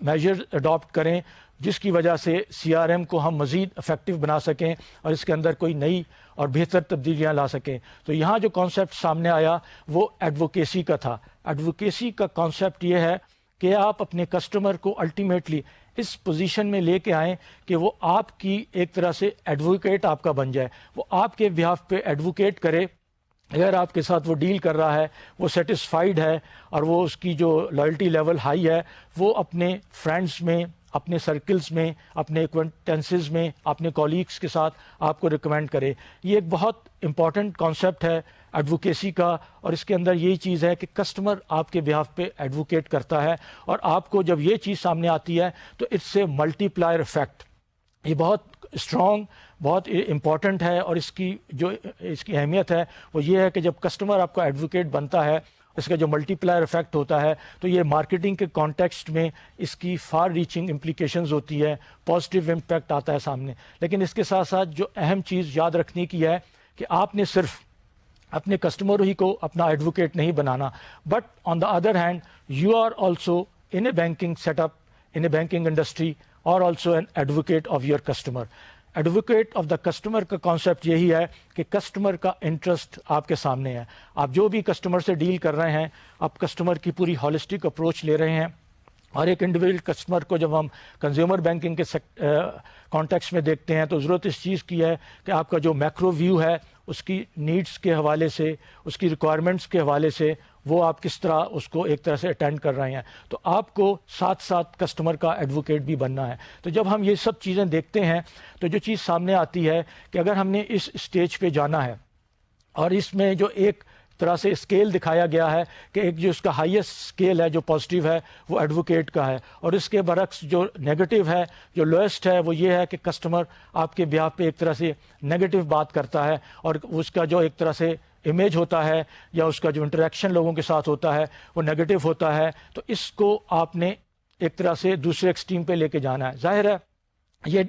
میجر اڈاپٹ کریں جس کی وجہ سے سی آر ایم کو ہم مزید افیکٹو بنا سکیں اور اس کے اندر کوئی نئی اور بہتر تبدیلیاں لا سکیں. تو یہاں جو کانسیپٹ سامنے آیا وہ ایڈوکیسی کا تھا. ایڈوکیسی کا کانسیپٹ یہ ہے کہ آپ اپنے کسٹمر کو الٹیمیٹلی اس پوزیشن میں لے کے آئیں کہ وہ آپ کی ایک طرح سے ایڈوکیٹ آپ کا بن جائے، وہ آپ کے بہاف پہ ایڈوکیٹ کرے. اگر آپ کے ساتھ وہ ڈیل کر رہا ہے، وہ سیٹسفائیڈ ہے اور وہ اس کی جو لائلٹی لیول ہائی ہے، وہ اپنے فرینڈس میں، اپنے سرکلز میں، اپنے ایکوینٹنسز میں، اپنے کولیگس کے ساتھ آپ کو ریکمینڈ کرے. یہ ایک بہت امپورٹنٹ کانسیپٹ ہے ایڈوکیسی کا، اور اس کے اندر یہی چیز ہے کہ کسٹمر آپ کے بہاف پہ ایڈوکیٹ کرتا ہے، اور آپ کو جب یہ چیز سامنے آتی ہے تو اٹس اے ملٹی پلائر افیکٹ. یہ بہت اسٹرانگ، بہت امپورٹنٹ ہے، اور اس کی اہمیت ہے وہ یہ ہے کہ جب کسٹمر آپ کا ایڈوکیٹ بنتا ہے، اس کا جو ملٹی پلائر افیکٹ ہوتا ہے، تو یہ مارکیٹنگ کے کانٹیکسٹ میں اس کی فار ریچنگ امپلیکیشنز ہوتی ہے، پازیٹیو امپیکٹ آتا ہے سامنے. لیکن اس کے ساتھ ساتھ جو اہم چیز یاد رکھنے کی ہے کہ آپ نے صرف اپنے کسٹمر ہی کو اپنا ایڈوکیٹ نہیں بنانا، but on the other hand you are also in a banking set up, in a banking industry, اور also an advocate of your customer. Advocate of the customer کا کانسیپٹ یہی ہے کہ کسٹمر کا انٹرسٹ آپ کے سامنے ہے. آپ جو بھی کسٹمر سے ڈیل کر رہے ہیں، آپ کسٹمر کی پوری ہولسٹک اپروچ لے رہے ہیں. اور ایک انڈیویجول کسٹمر کو جب ہم کنزیومر بینکنگ کے کانٹیکس میں دیکھتے ہیں تو ضرورت اس چیز کی ہے کہ آپ کا جو میکرو ویو ہے اس کی نیڈس کے حوالے سے، اس کی ریکوائرمنٹس کے حوالے سے، وہ آپ کس طرح اس کو ایک طرح سے اٹینڈ کر رہے ہیں. تو آپ کو ساتھ ساتھ کسٹمر کا ایڈوکیٹ بھی بننا ہے. تو جب ہم یہ سب چیزیں دیکھتے ہیں تو جو چیز سامنے آتی ہے کہ اگر ہم نے اس اسٹیج پہ جانا ہے، اور اس میں جو ایک طرح سے اسکیل دکھایا گیا ہے کہ ایک جو اس کا ہائیسٹ اسکیل ہے جو پازیٹیو ہے وہ ایڈوکیٹ کا ہے، اور اس کے برعکس جو نیگیٹو ہے، جو لوئسٹ ہے، وہ یہ ہے کہ کسٹمر آپ کے بہاف پہ ایک طرح سے نیگیٹو بات کرتا ہے، اور اس کا جو ایک طرح سے امیج ہوتا ہے یا اس کا جو انٹریکشن لوگوں کے ساتھ ہوتا ہے وہ نیگیٹو ہوتا ہے. تو اس کو آپ نے ایک طرح سے دوسرے ایکسٹریم پہ لے کے جانا ہے. ظاہر ہے یہ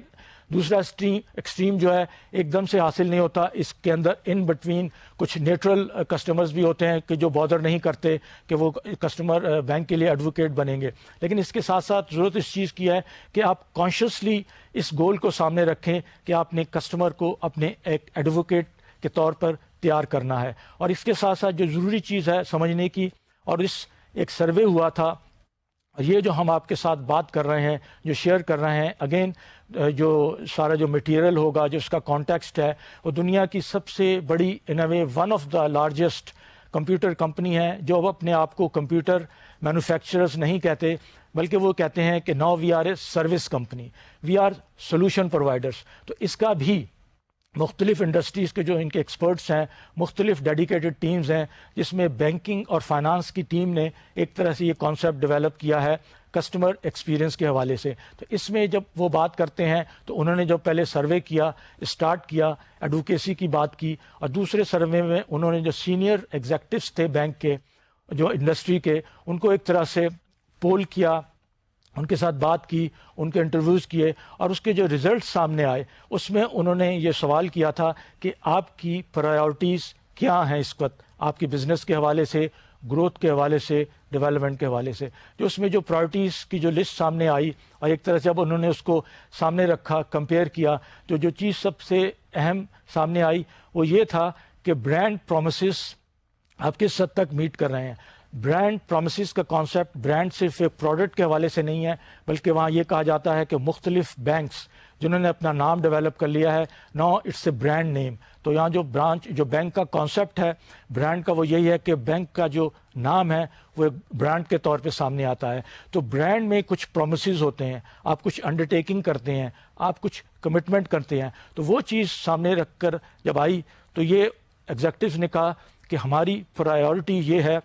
دوسرا ایکسٹریم جو ہے ایک دم سے حاصل نہیں ہوتا، اس کے اندر ان بٹوین کچھ نیوٹرل کسٹمرز بھی ہوتے ہیں کہ جو بادر نہیں کرتے کہ وہ کسٹمر بینک کے لیے ایڈوکیٹ بنیں گے. لیکن اس کے ساتھ ساتھ ضرورت اس چیز کی ہے کہ آپ کانشیسلی اس گول کو سامنے رکھیں کہ آپ نے کسٹمر کو اپنے ایک ایڈوکیٹ کے طور پر تیار کرنا ہے. اور اس کے ساتھ ساتھ جو ضروری چیز ہے سمجھنے کی، اور اس ایک سروے ہوا تھا، یہ جو ہم آپ کے ساتھ بات کر رہے ہیں، جو شیئر کر رہے ہیں، اگین جو سارا جو مٹیریل ہوگا، جو اس کا کانٹیکسٹ ہے، وہ دنیا کی سب سے بڑی in a way one of the largest computer company ہے، جو اب اپنے آپ کو کمپیوٹر مینوفیکچررز نہیں کہتے بلکہ وہ کہتے ہیں کہ now we are a service company, we are solution providers. تو اس کا بھی مختلف انڈسٹریز کے جو ان کے ایکسپرٹس ہیں، مختلف ڈیڈیکیٹڈ ٹیمز ہیں، جس میں بینکنگ اور فائنانس کی ٹیم نے ایک طرح سے یہ کانسیپٹ ڈیولپ کیا ہے کسٹمر ایکسپیرینس کے حوالے سے. تو اس میں جب وہ بات کرتے ہیں تو انہوں نے جو پہلے سروے کیا، اسٹارٹ کیا، ایڈوکیسی کی بات کی، اور دوسرے سروے میں انہوں نے جو سینئر ایگزیکٹوس تھے بینک کے، جو انڈسٹری کے، ان کو ایک طرح سے پول کیا، ان کے ساتھ بات کی، ان کے انٹرویوز کیے، اور اس کے جو ریزلٹ سامنے آئے اس میں انہوں نے یہ سوال کیا تھا کہ آپ کی پرائیورٹیز کیا ہیں اس وقت آپ کی بزنس کے حوالے سے، گروتھ کے حوالے سے، ڈیولپمنٹ کے حوالے سے، جو اس میں جو پرائرٹیز کی جو لسٹ سامنے آئی، اور ایک طرح سے جب انہوں نے اس کو سامنے رکھا، کمپیئر کیا، تو جو چیز سب سے اہم سامنے آئی وہ یہ تھا کہ برانڈ پرومسز آپ کس حد تک میٹ کر رہے ہیں۔ برانڈ پرومسز کا کانسیپٹ، برانڈ صرف ایک پروڈکٹ کے حوالے سے نہیں ہے، بلکہ وہاں یہ کہا جاتا ہے کہ مختلف بینکس جنہوں نے اپنا نام ڈیولپ کر لیا ہے، now it's a brand name. تو یہاں جو بینک کا کانسیپٹ ہے برانڈ کا، وہ یہی ہے کہ بینک کا جو نام ہے وہ ایک برانڈ کے طور پہ سامنے آتا ہے۔ تو برانڈ میں کچھ پرومسز ہوتے ہیں، آپ کچھ انڈرٹیکنگ کرتے ہیں، آپ کچھ کمٹمنٹ کرتے ہیں، تو وہ چیز سامنے رکھ کر جب آئی تو یہ ایگزیکٹوز نے کہا کہ ہماری پرائیورٹی یہ ہے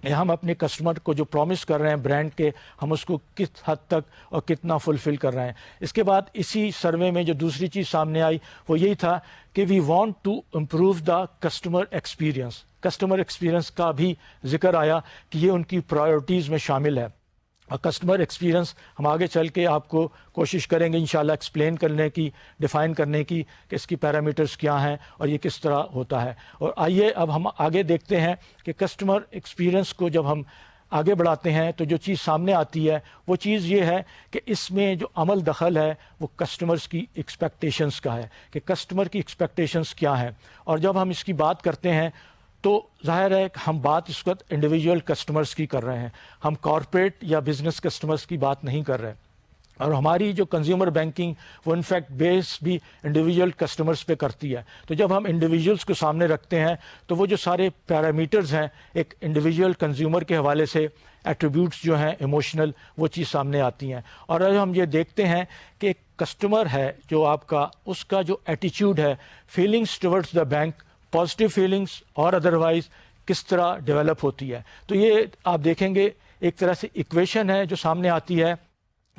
کہ ہم اپنے کسٹمر کو جو پرومس کر رہے ہیں برانڈ کے، ہم اس کو کس حد تک اور کتنا فلفل کر رہے ہیں۔ اس کے بعد اسی سروے میں جو دوسری چیز سامنے آئی وہ یہی تھا کہ we want to improve the customer experience. Customer experience کا بھی ذکر آیا کہ یہ ان کی پرائیورٹیز میں شامل ہے، اور کسٹمر ایکسپیرئنس ہم آگے چل کے آپ کو کوشش کریں گے انشاءاللہ ایکسپلین کرنے کی، ڈیفائن کرنے کی کہ اس کی پیرامیٹرز کیا ہیں اور یہ کس طرح ہوتا ہے۔ اور آئیے اب ہم آگے دیکھتے ہیں کہ کسٹمر ایکسپیرئنس کو جب ہم آگے بڑھاتے ہیں تو جو چیز سامنے آتی ہے وہ چیز یہ ہے کہ اس میں جو عمل دخل ہے وہ کسٹمرز کی ایکسپیکٹیشنز کا ہے، کہ کسٹمر کی ایکسپیکٹیشنز کیا ہیں۔ اور جب ہم اس کی بات کرتے ہیں تو ظاہر ہے کہ ہم بات اس وقت انڈیویجول کسٹمرز کی کر رہے ہیں، ہم کارپوریٹ یا بزنس کسٹمرز کی بات نہیں کر رہے، اور ہماری جو کنزیومر بینکنگ وہ انفیکٹ بیس بھی انڈیویجول کسٹمرز پہ کرتی ہے۔ تو جب ہم انڈیویجولز کو سامنے رکھتے ہیں تو وہ جو سارے پیرامیٹرز ہیں ایک انڈیویجول کنزیومر کے حوالے سے، ایٹریبیوٹس جو ہیں ایموشنل، وہ چیز سامنے آتی ہیں۔ اور اب ہم یہ دیکھتے ہیں کہ ایک کسٹمر ہے جو آپ کا، اس کا جو ایٹیچیوڈ ہے، feelings towards the bank, positive feelings اور ادروائز کس طرح ڈیولپ ہوتی ہے۔ تو یہ آپ دیکھیں گے ایک طرح سے ایکویشن ہے جو سامنے آتی ہے،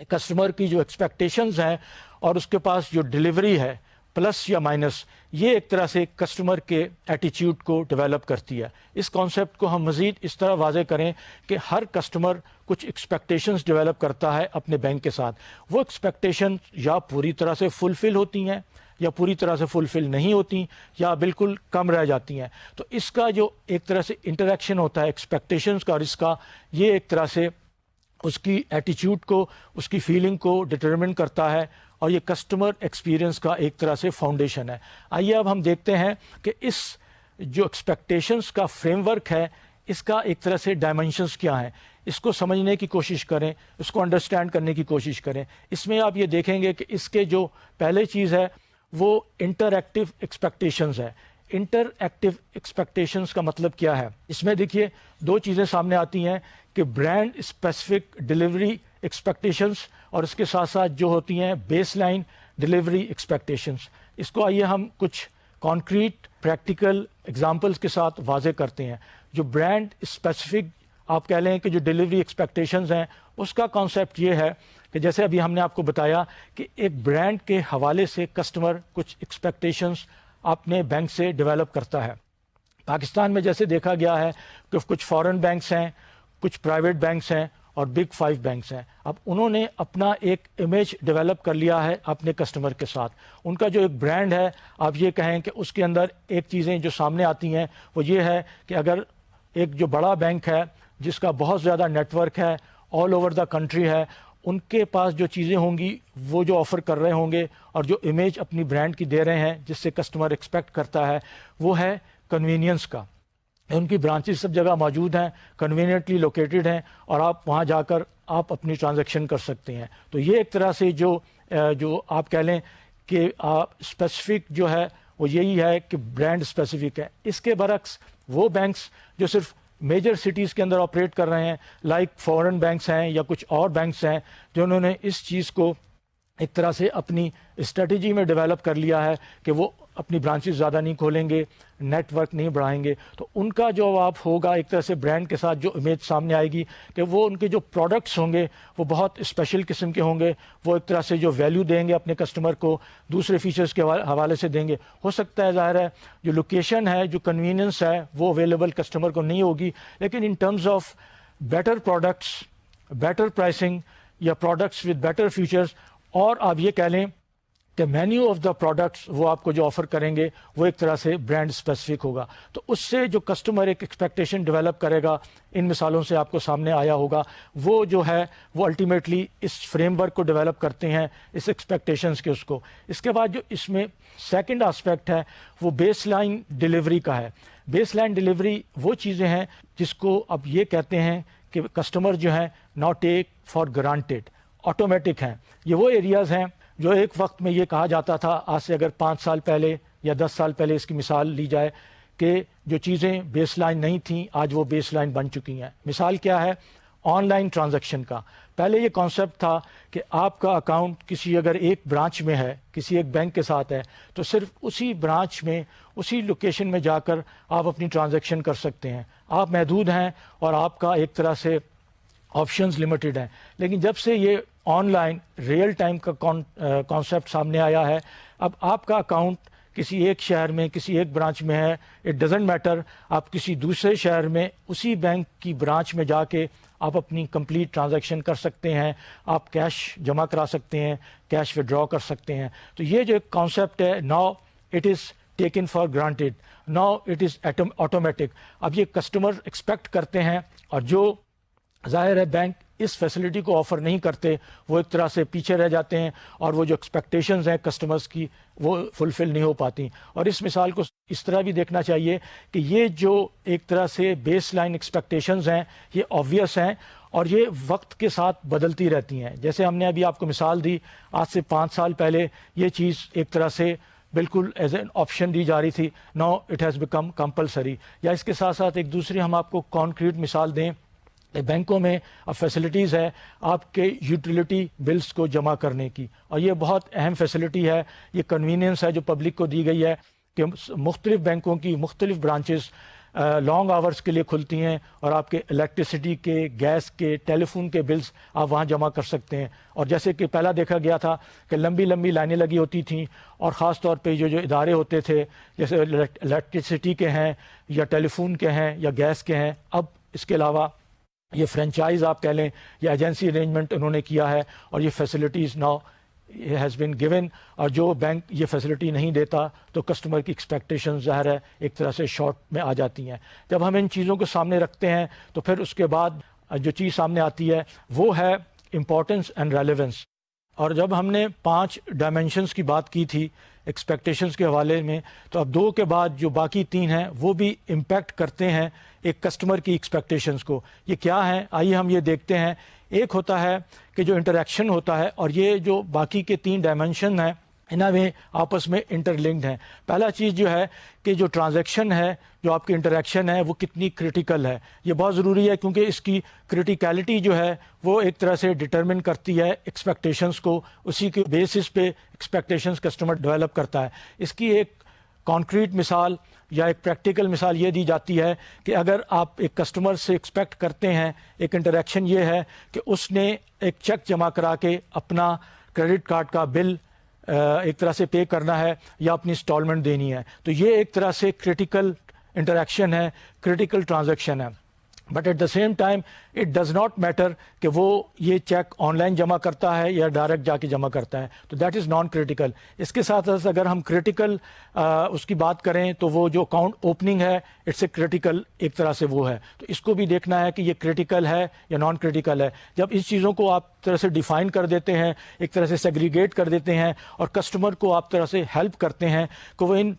کسٹمر کی جو ایکسپیکٹیشنز ہیں اور اس کے پاس جو ڈیلیوری ہے پلس یا مائنس، یہ ایک طرح سے کسٹمر کے ایٹیچیوڈ کو ڈیولپ کرتی ہے۔ اس کانسیپٹ کو ہم مزید اس طرح واضح کریں کہ ہر کسٹمر کچھ ایکسپیکٹیشنز ڈیولپ کرتا ہے اپنے بینک کے ساتھ، وہ ایکسپیکٹیشن یا پوری طرح سے فلفل ہوتی ہیں یا پوری طرح سے فلفل نہیں ہوتی یا بالکل کم رہ جاتی ہیں۔ تو اس کا جو ایک طرح سے انٹریکشن ہوتا ہے ایکسپیکٹیشنز کا اور اس کا، یہ ایک طرح سے اس کی ایٹیچیوڈ کو، اس کی فیلنگ کو ڈٹرمن کرتا ہے، اور یہ کسٹمر ایکسپیرئنس کا ایک طرح سے فاؤنڈیشن ہے۔ آئیے اب ہم دیکھتے ہیں کہ اس جو ایکسپیکٹیشنز کا فریم ورک ہے اس کا ایک طرح سے ڈائمینشنز کیا ہیں، اس کو سمجھنے کی کوشش کریں، اس کو انڈرسٹینڈ کرنے کی کوشش کریں۔ اس میں آپ یہ دیکھیں گے کہ اس کے جو پہلے چیز ہے وہ انٹر ایکٹیو ایکسپیکٹیشنز ہے۔ انٹر ایکٹیو ایکسپیکٹیشنز کا مطلب کیا ہے؟ اس میں دیکھیے دو چیزیں سامنے آتی ہیں کہ برانڈ اسپیسیفک ڈیلیوری ایکسپیکٹیشنز اور اس کے ساتھ ساتھ جو ہوتی ہیں بیس لائن ڈیلیوری ایکسپیکٹیشنز۔ اس کو آئیے ہم کچھ کانکریٹ پریکٹیکل ایگزامپلس کے ساتھ واضح کرتے ہیں۔ جو برانڈ اسپیسیفک آپ کہہ لیں کہ جو ڈیلیوری ایکسپیکٹیشنز ہیں، اس کا کانسیپٹ یہ ہے کہ جیسے ابھی ہم نے آپ کو بتایا کہ ایک برانڈ کے حوالے سے کسٹمر کچھ ایکسپیکٹیشنز اپنے بینک سے ڈیولپ کرتا ہے۔ پاکستان میں جیسے دیکھا گیا ہے کہ کچھ فارن بینکس ہیں، کچھ پرائیویٹ بینکس ہیں اور بگ 5 بینکس ہیں۔ اب انہوں نے اپنا ایک امیج ڈیولپ کر لیا ہے اپنے کسٹمر کے ساتھ۔ ان کا جو ایک برانڈ ہے، آپ یہ کہیں کہ اس کے اندر ایک چیزیں جو سامنے آتی ہیں وہ یہ ہے کہ اگر ایک جو بڑا بینک ہے جس کا بہت زیادہ نیٹ ورک ہے، آل اوور دا کنٹری ہے، ان کے پاس جو چیزیں ہوں گی وہ جو آفر کر رہے ہوں گے اور جو امیج اپنی برانڈ کی دے رہے ہیں جس سے کسٹمر ایکسپیکٹ کرتا ہے، وہ ہے کنوینئنس کا۔ ان کی برانچز سب جگہ موجود ہیں، کنوینئنٹلی لوکیٹڈ ہیں، اور آپ وہاں جا کر آپ اپنی ٹرانزیکشن کر سکتے ہیں۔ تو یہ ایک طرح سے جو آپ کہہ لیں کہ اسپیسیفک جو ہے وہ یہی ہے کہ برانڈ اسپیسیفک ہے۔ اس کے برعکس وہ بینکس جو صرف میجر سٹیز کے اندر آپریٹ کر رہے ہیں، لائک فورن بینکس ہیں یا کچھ اور بینکس ہیں، جنہوں نے اس چیز کو ایک طرح سے اپنی اسٹریٹجی میں ڈیولپ کر لیا ہے کہ وہ اپنی برانچز زیادہ نہیں کھولیں گے، نیٹ ورک نہیں بڑھائیں گے۔ تو ان کا جو آپ ہوگا ایک طرح سے برانڈ کے ساتھ جو امیج سامنے آئے گی کہ وہ ان کے جو پروڈکٹس ہوں گے وہ بہت اسپیشل قسم کے ہوں گے، وہ ایک طرح سے جو ویلیو دیں گے اپنے کسٹمر کو، دوسرے فیچرز کے حوالے سے دیں گے۔ ہو سکتا ہے ظاہر ہے جو لوکیشن ہے، جو کنوینئنس ہے، وہ اویلیبل کسٹمر کو نہیں ہوگی، لیکن in terms of better products, better pricing یا پروڈکٹس ود بیٹر فیچرز، اور آپ یہ کہہ لیں کہ مینیو آف دا پروڈکٹس وہ آپ کو جو آفر کریں گے وہ ایک طرح سے برانڈ اسپیسیفک ہوگا. تو اس سے جو کسٹمر ایک ایکسپیکٹیشن ڈیولپ کرے گا, ان مثالوں سے آپ کو سامنے آیا ہوگا, وہ جو ہے وہ الٹیمیٹلی اس فریم ورک کو ڈیولپ کرتے ہیں, اس ایکسپیکٹیشنس کے اس کو. اس کے بعد جو اس میں سیکنڈ آسپیکٹ ہے وہ بیس لائن ڈیلیوری کا ہے. بیس لائن ڈیلیوری وہ چیزیں ہیں جس کو اب یہ کہتے ہیں کہ کسٹمر جو ہیں not take for granted, automatic ہیں. یہ وہ ایریاز ہیں جو ایک وقت میں یہ کہا جاتا تھا, آج سے اگر 5 سال پہلے یا 10 سال پہلے اس کی مثال لی جائے, کہ جو چیزیں بیس لائن نہیں تھیں آج وہ بیس لائن بن چکی ہیں. مثال کیا ہے؟ آن لائن ٹرانزیکشن کا. پہلے یہ کانسیپٹ تھا کہ آپ کا اکاؤنٹ کسی اگر ایک برانچ میں ہے, کسی ایک بینک کے ساتھ ہے, تو صرف اسی برانچ میں اسی لوکیشن میں جا کر آپ اپنی ٹرانزیکشن کر سکتے ہیں. آپ محدود ہیں اور آپ کا ایک طرح سے آپشنز لمیٹڈ ہیں. لیکن جب سے یہ آن لائن ریئل ٹائم کا کانسیپٹ سامنے آیا ہے, اب آپ کا اکاؤنٹ کسی ایک شہر میں کسی ایک برانچ میں ہے, اٹ ڈزنٹ میٹر, آپ کسی دوسرے شہر میں اسی بینک کی برانچ میں جا کے آپ اپنی کمپلیٹ ٹرانزیکشن کر سکتے ہیں, آپ کیش جمع کرا سکتے ہیں, کیش وڈرا کر سکتے ہیں. تو یہ جو ایک کانسیپٹ ہے, now it is taken for granted, now it is automatic. اب یہ کسٹمر ایکسپیکٹ کرتے ہیں, اور جو ظاہر ہے بینک اس فیسلٹی کو آفر نہیں کرتے, وہ ایک طرح سے پیچھے رہ جاتے ہیں, اور وہ جو ایکسپیکٹیشنز ہیں کسٹمرز کی وہ فلفل نہیں ہو پاتی. اور اس مثال کو اس طرح بھی دیکھنا چاہیے کہ یہ جو ایک طرح سے بیس لائن ایکسپیکٹیشنز ہیں یہ آبویس ہیں, اور یہ وقت کے ساتھ بدلتی رہتی ہیں. جیسے ہم نے ابھی آپ کو مثال دی, آج سے 5 سال پہلے یہ چیز ایک طرح سے بالکل ایز این آپشن دی جا رہی تھی, now it has become compulsory. یا اس کے ساتھ ساتھ ایک دوسری ہم آپ کو کانکریٹ مثال دیں, بینکوں میں اب فیسلٹیز ہے آپ کے یوٹیلیٹی بلز کو جمع کرنے کی, اور یہ بہت اہم فیسلٹی ہے. یہ کنوینئنس ہے جو پبلک کو دی گئی ہے کہ مختلف بینکوں کی مختلف برانچز لانگ آورز کے لیے کھلتی ہیں, اور آپ کے الیکٹریسٹی کے, گیس کے, ٹیلی فون کے بلز آپ وہاں جمع کر سکتے ہیں. اور جیسے کہ پہلا دیکھا گیا تھا کہ لمبی لمبی لائنیں لگی ہوتی تھیں, اور خاص طور پہ جو ادارے ہوتے تھے جیسے الیکٹریسٹی کے ہیں یا ٹیلی فون کے ہیں یا گیس کے ہیں, اب اس کے علاوہ یہ فرینچائز آپ کہہ لیں یا ایجنسی ارینجمنٹ انہوں نے کیا ہے, اور یہ facilities now has been given. اور جو بینک یہ فیسلٹی نہیں دیتا تو کسٹمر کی ایکسپیکٹیشن ظاہر ہے ایک طرح سے شارٹ میں آ جاتی ہیں. جب ہم ان چیزوں کو سامنے رکھتے ہیں تو پھر اس کے بعد جو چیز سامنے آتی ہے وہ ہے امپورٹنس اینڈ ریلیونس. اور جب ہم نے 5 ڈائمینشنس کی بات کی تھی ایکسپیکٹیشنس کے حوالے میں, تو اب 2 کے بعد جو باقی 3 ہیں وہ بھی امپیکٹ کرتے ہیں ایک کسٹمر کی ایکسپیکٹیشنس کو. یہ کیا ہیں آئیے ہم یہ دیکھتے ہیں. ایک ہوتا ہے کہ جو انٹریکشن ہوتا ہے, اور یہ جو باقی کے 3 ڈائمینشن ہیں انہاں میں آپس میں انٹر لنکڈ ہیں. پہلا چیز جو ہے کہ جو ٹرانزیکشن ہے, جو آپ کی انٹریکشن ہے وہ کتنی کریٹیکل ہے. یہ بہت ضروری ہے کیونکہ اس کی کریٹیکیلٹی جو ہے وہ ایک طرح سے ڈٹرمن کرتی ہے ایکسپیکٹیشنس کو, اسی کے بیسس پہ ایکسپیکٹیشنس کسٹمر ڈیولپ کرتا ہے. اس کی ایک کانکریٹ مثال یا ایک پریکٹیکل مثال یہ دی جاتی ہے کہ اگر آپ ایک کسٹمر سے ایکسپیکٹ کرتے ہیں, ایک انٹریکشن یہ ہے کہ اس نے ایک چیک جمع کرا کے اپنا کریڈٹ کارڈ کا بل ایک طرح سے پے کرنا ہے یا اپنی انسٹالمنٹ دینی ہے, تو یہ ایک طرح سے کریٹیکل انٹریکشن ہے, کریٹیکل ٹرانزیکشن ہے. But at the same time it does not matter کہ وہ یہ چیک آن لائن جمع کرتا ہے یا ڈائریکٹ جا کے جمع کرتا ہے, تو دیٹ از نان کریٹیکل. اس کے ساتھ ساتھ اگر ہم کریٹیکل اس کی بات کریں تو وہ جو اکاؤنٹ اوپننگ ہے اٹس اے کریٹیکل ایک طرح سے وہ ہے, تو اس کو بھی دیکھنا ہے کہ یہ کریٹیکل ہے یا نان کریٹیکل ہے. جب اس چیزوں کو آپ طرح سے ڈیفائن کر دیتے ہیں, ایک طرح سے سیگریگیٹ کر دیتے ہیں, اور کسٹمر کو آپ طرح سے ہیلپ کرتے ہیں کہ وہ ان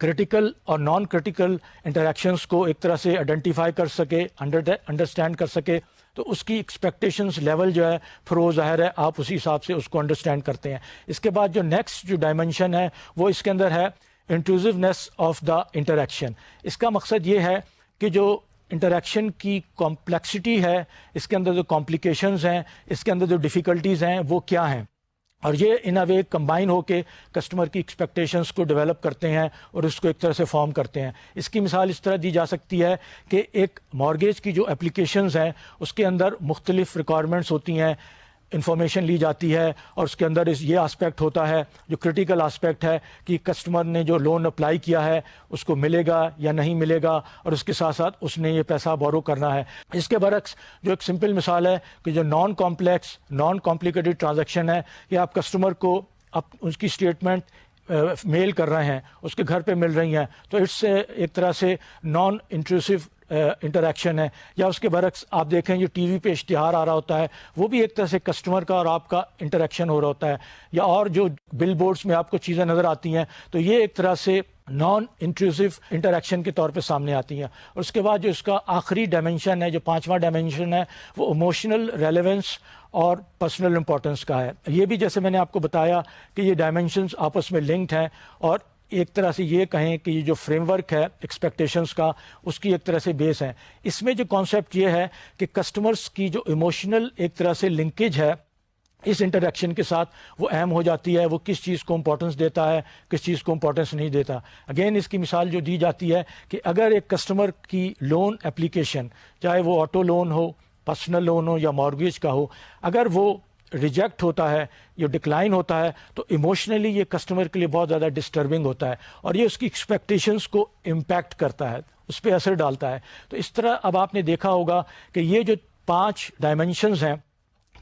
کریٹیکل اور نان کریٹیکل انٹریکشنس کو ایک طرح سے آئیڈینٹیفائی کر سکے, انڈرسٹینڈ کر سکے, تو اس کی ایکسپیکٹیشنز لیول جو ہے پھر وہ ظاہر ہے آپ اسی حساب سے اس کو انڈرسٹینڈ کرتے ہیں. اس کے بعد جو نیکسٹ جو ڈائمینشن ہے وہ اس کے اندر ہے انٹروزیونیس آف دا انٹریکشن. اس کا مقصد یہ ہے کہ جو انٹریکشن کی کمپلیکسٹی ہے, اس کے اندر جو کمپلیکیشنز ہیں, اس کے اندر جو ڈیفیکلٹیز ہیں وہ کیا ہیں, اور یہ ان اے وے کمبائن ہو کے کسٹمر کی ایکسپیکٹیشنس کو ڈیولپ کرتے ہیں اور اس کو ایک طرح سے فارم کرتے ہیں. اس کی مثال اس طرح دی جا سکتی ہے کہ ایک مارگیج کی جو اپلیکیشنز ہیں اس کے اندر مختلف ریکوائرمنٹس ہوتی ہیں, انفارمیشن لی جاتی ہے, اور اس کے اندر یہ آسپیکٹ ہوتا ہے جو کریٹیکل آسپیکٹ ہے کہ کسٹمر نے جو لون اپلائی کیا ہے اس کو ملے گا یا نہیں ملے گا, اور اس کے ساتھ ساتھ اس نے یہ پیسہ بورو کرنا ہے. اس کے برعکس جو ایک سمپل مثال ہے کہ جو naan complex naan complicated transaction ہے کہ آپ کسٹمر کو اس کی اسٹیٹمنٹ میل کر رہے ہیں، اس کے گھر پہ مل رہی ہیں، تو اس سے ایک طرح سے نان انٹروسیو انٹریکشن ہے. یا اس کے برعکس آپ دیکھیں جو ٹی وی پہ اشتہار آ رہا ہوتا ہے وہ بھی ایک طرح سے کسٹمر کا اور آپ کا انٹریکشن ہو رہا ہوتا ہے. یا اور جو بل بورڈز میں آپ کو چیزیں نظر آتی ہیں تو یہ ایک طرح سے نان انٹروسیو انٹریکشن کے طور پہ سامنے آتی ہیں. اور اس کے بعد جو اس کا آخری ڈائمینشن ہے، جو 5واں ڈائمینشن ہے، وہ ایموشنل ریلیونس اور پرسنل امپورٹنس کا ہے. یہ بھی جیسے میں نے آپ کو بتایا کہ یہ ڈائمینشنز آپس میں لنکڈ ہیں، اور ایک طرح سے یہ کہیں کہ یہ جو فریم ورک ہے ایکسپیکٹیشنز کا، اس کی ایک طرح سے بیس ہے. اس میں جو کانسیپٹ یہ ہے کہ کسٹمرز کی جو ایموشنل ایک طرح سے لنکیج ہے اس انٹریکشن کے ساتھ وہ اہم ہو جاتی ہے. وہ کس چیز کو امپورٹنس دیتا ہے، کس چیز کو امپورٹنس نہیں دیتا. اگین اس کی مثال جو دی جاتی ہے کہ اگر ایک کسٹمر کی لون اپلیکیشن، چاہے وہ آٹو لون ہو، پرسنل لون ہو یا مارگیج کا ہو، اگر وہ ریجیکٹ ہوتا ہے یا ڈکلائن ہوتا ہے تو ایموشنلی یہ کسٹمر کے لیے بہت زیادہ ڈسٹربنگ ہوتا ہے، اور یہ اس کی ایکسپیکٹیشنز کو امپیکٹ کرتا ہے، اس پہ اثر ڈالتا ہے. تو اس طرح اب آپ نے دیکھا ہوگا کہ یہ جو 5 ڈائمینشنز ہیں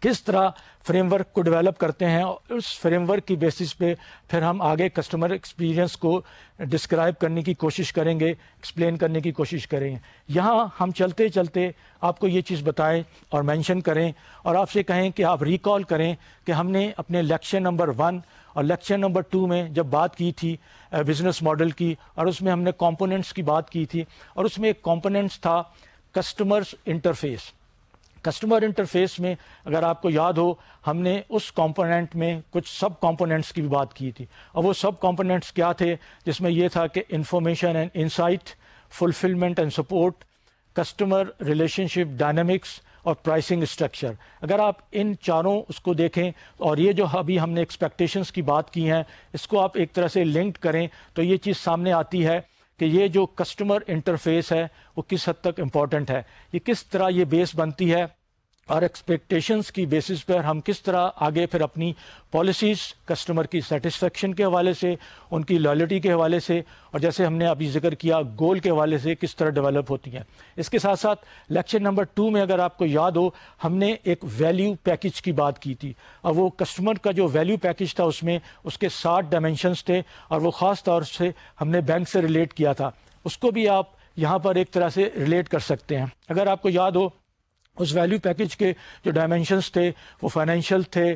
کس طرح فریم ورک کو ڈیولپ کرتے ہیں، اور اس فریم ورک کی بیسس پہ پھر ہم آگے کسٹمر ایکسپیرینس کو ڈسکرائب کرنے کی کوشش کریں گے، ایکسپلین کرنے کی کوشش کریں گے. یہاں ہم چلتے چلتے آپ کو یہ چیز بتائیں اور مینشن کریں اور آپ سے کہیں کہ آپ ریکال کریں کہ ہم نے اپنے لیکچر نمبر 1 اور لیکچر نمبر 2 میں جب بات کی تھی بزنس ماڈل کی، اور اس میں ہم نے کمپوننٹس کی بات کی تھی، اور اس میں ایک کمپوننٹس تھا کسٹمرز انٹرفیس. کسٹمر انٹرفیس میں اگر آپ کو یاد ہو ہم نے اس کمپوننٹ میں کچھ سب کمپوننٹس کی بھی بات کی تھی، اور وہ سب کمپوننٹس کیا تھے، جس میں یہ تھا کہ information and insight, fulfilment and support, customer relation ship dynamics اور پرائسنگ اسٹرکچر. اگر آپ ان چاروں اس کو دیکھیں اور یہ جو ابھی ہم نے ایکسپیکٹیشنس کی بات کی ہیں اس کو آپ ایک طرح سے لنکڈ کریں تو یہ چیز سامنے آتی ہے کہ یہ جو کسٹمر انٹرفیس ہے وہ کس حد تک امپورٹنٹ ہے، یہ کس طرح یہ بیس بنتی ہے، اور ایکسپیکٹیشنس کی بیسس پر ہم کس طرح آگے پھر اپنی پالیسیز کسٹمر کی سیٹسفیکشن کے حوالے سے، ان کی لائلٹی کے حوالے سے، اور جیسے ہم نے ابھی ذکر کیا گول کے حوالے سے کس طرح ڈیولپ ہوتی ہیں. اس کے ساتھ ساتھ لیکچر نمبر 2 میں اگر آپ کو یاد ہو ہم نے ایک ویلیو پیکج کی بات کی تھی، اور وہ کسٹمر کا جو ویلیو پیکج تھا اس میں اس کے 60 ڈائمینشنس تھے، اور وہ خاص طور سے ہم نے بینک سے ریلیٹ کیا تھا. اس کو بھی آپ یہاں پر ایک طرح سے ریلیٹ کر سکتے ہیں. اگر آپ کو یاد ہو اس ویلیو پیکج کے جو ڈائمینشنس تھے وہ فائنینشیل تھے،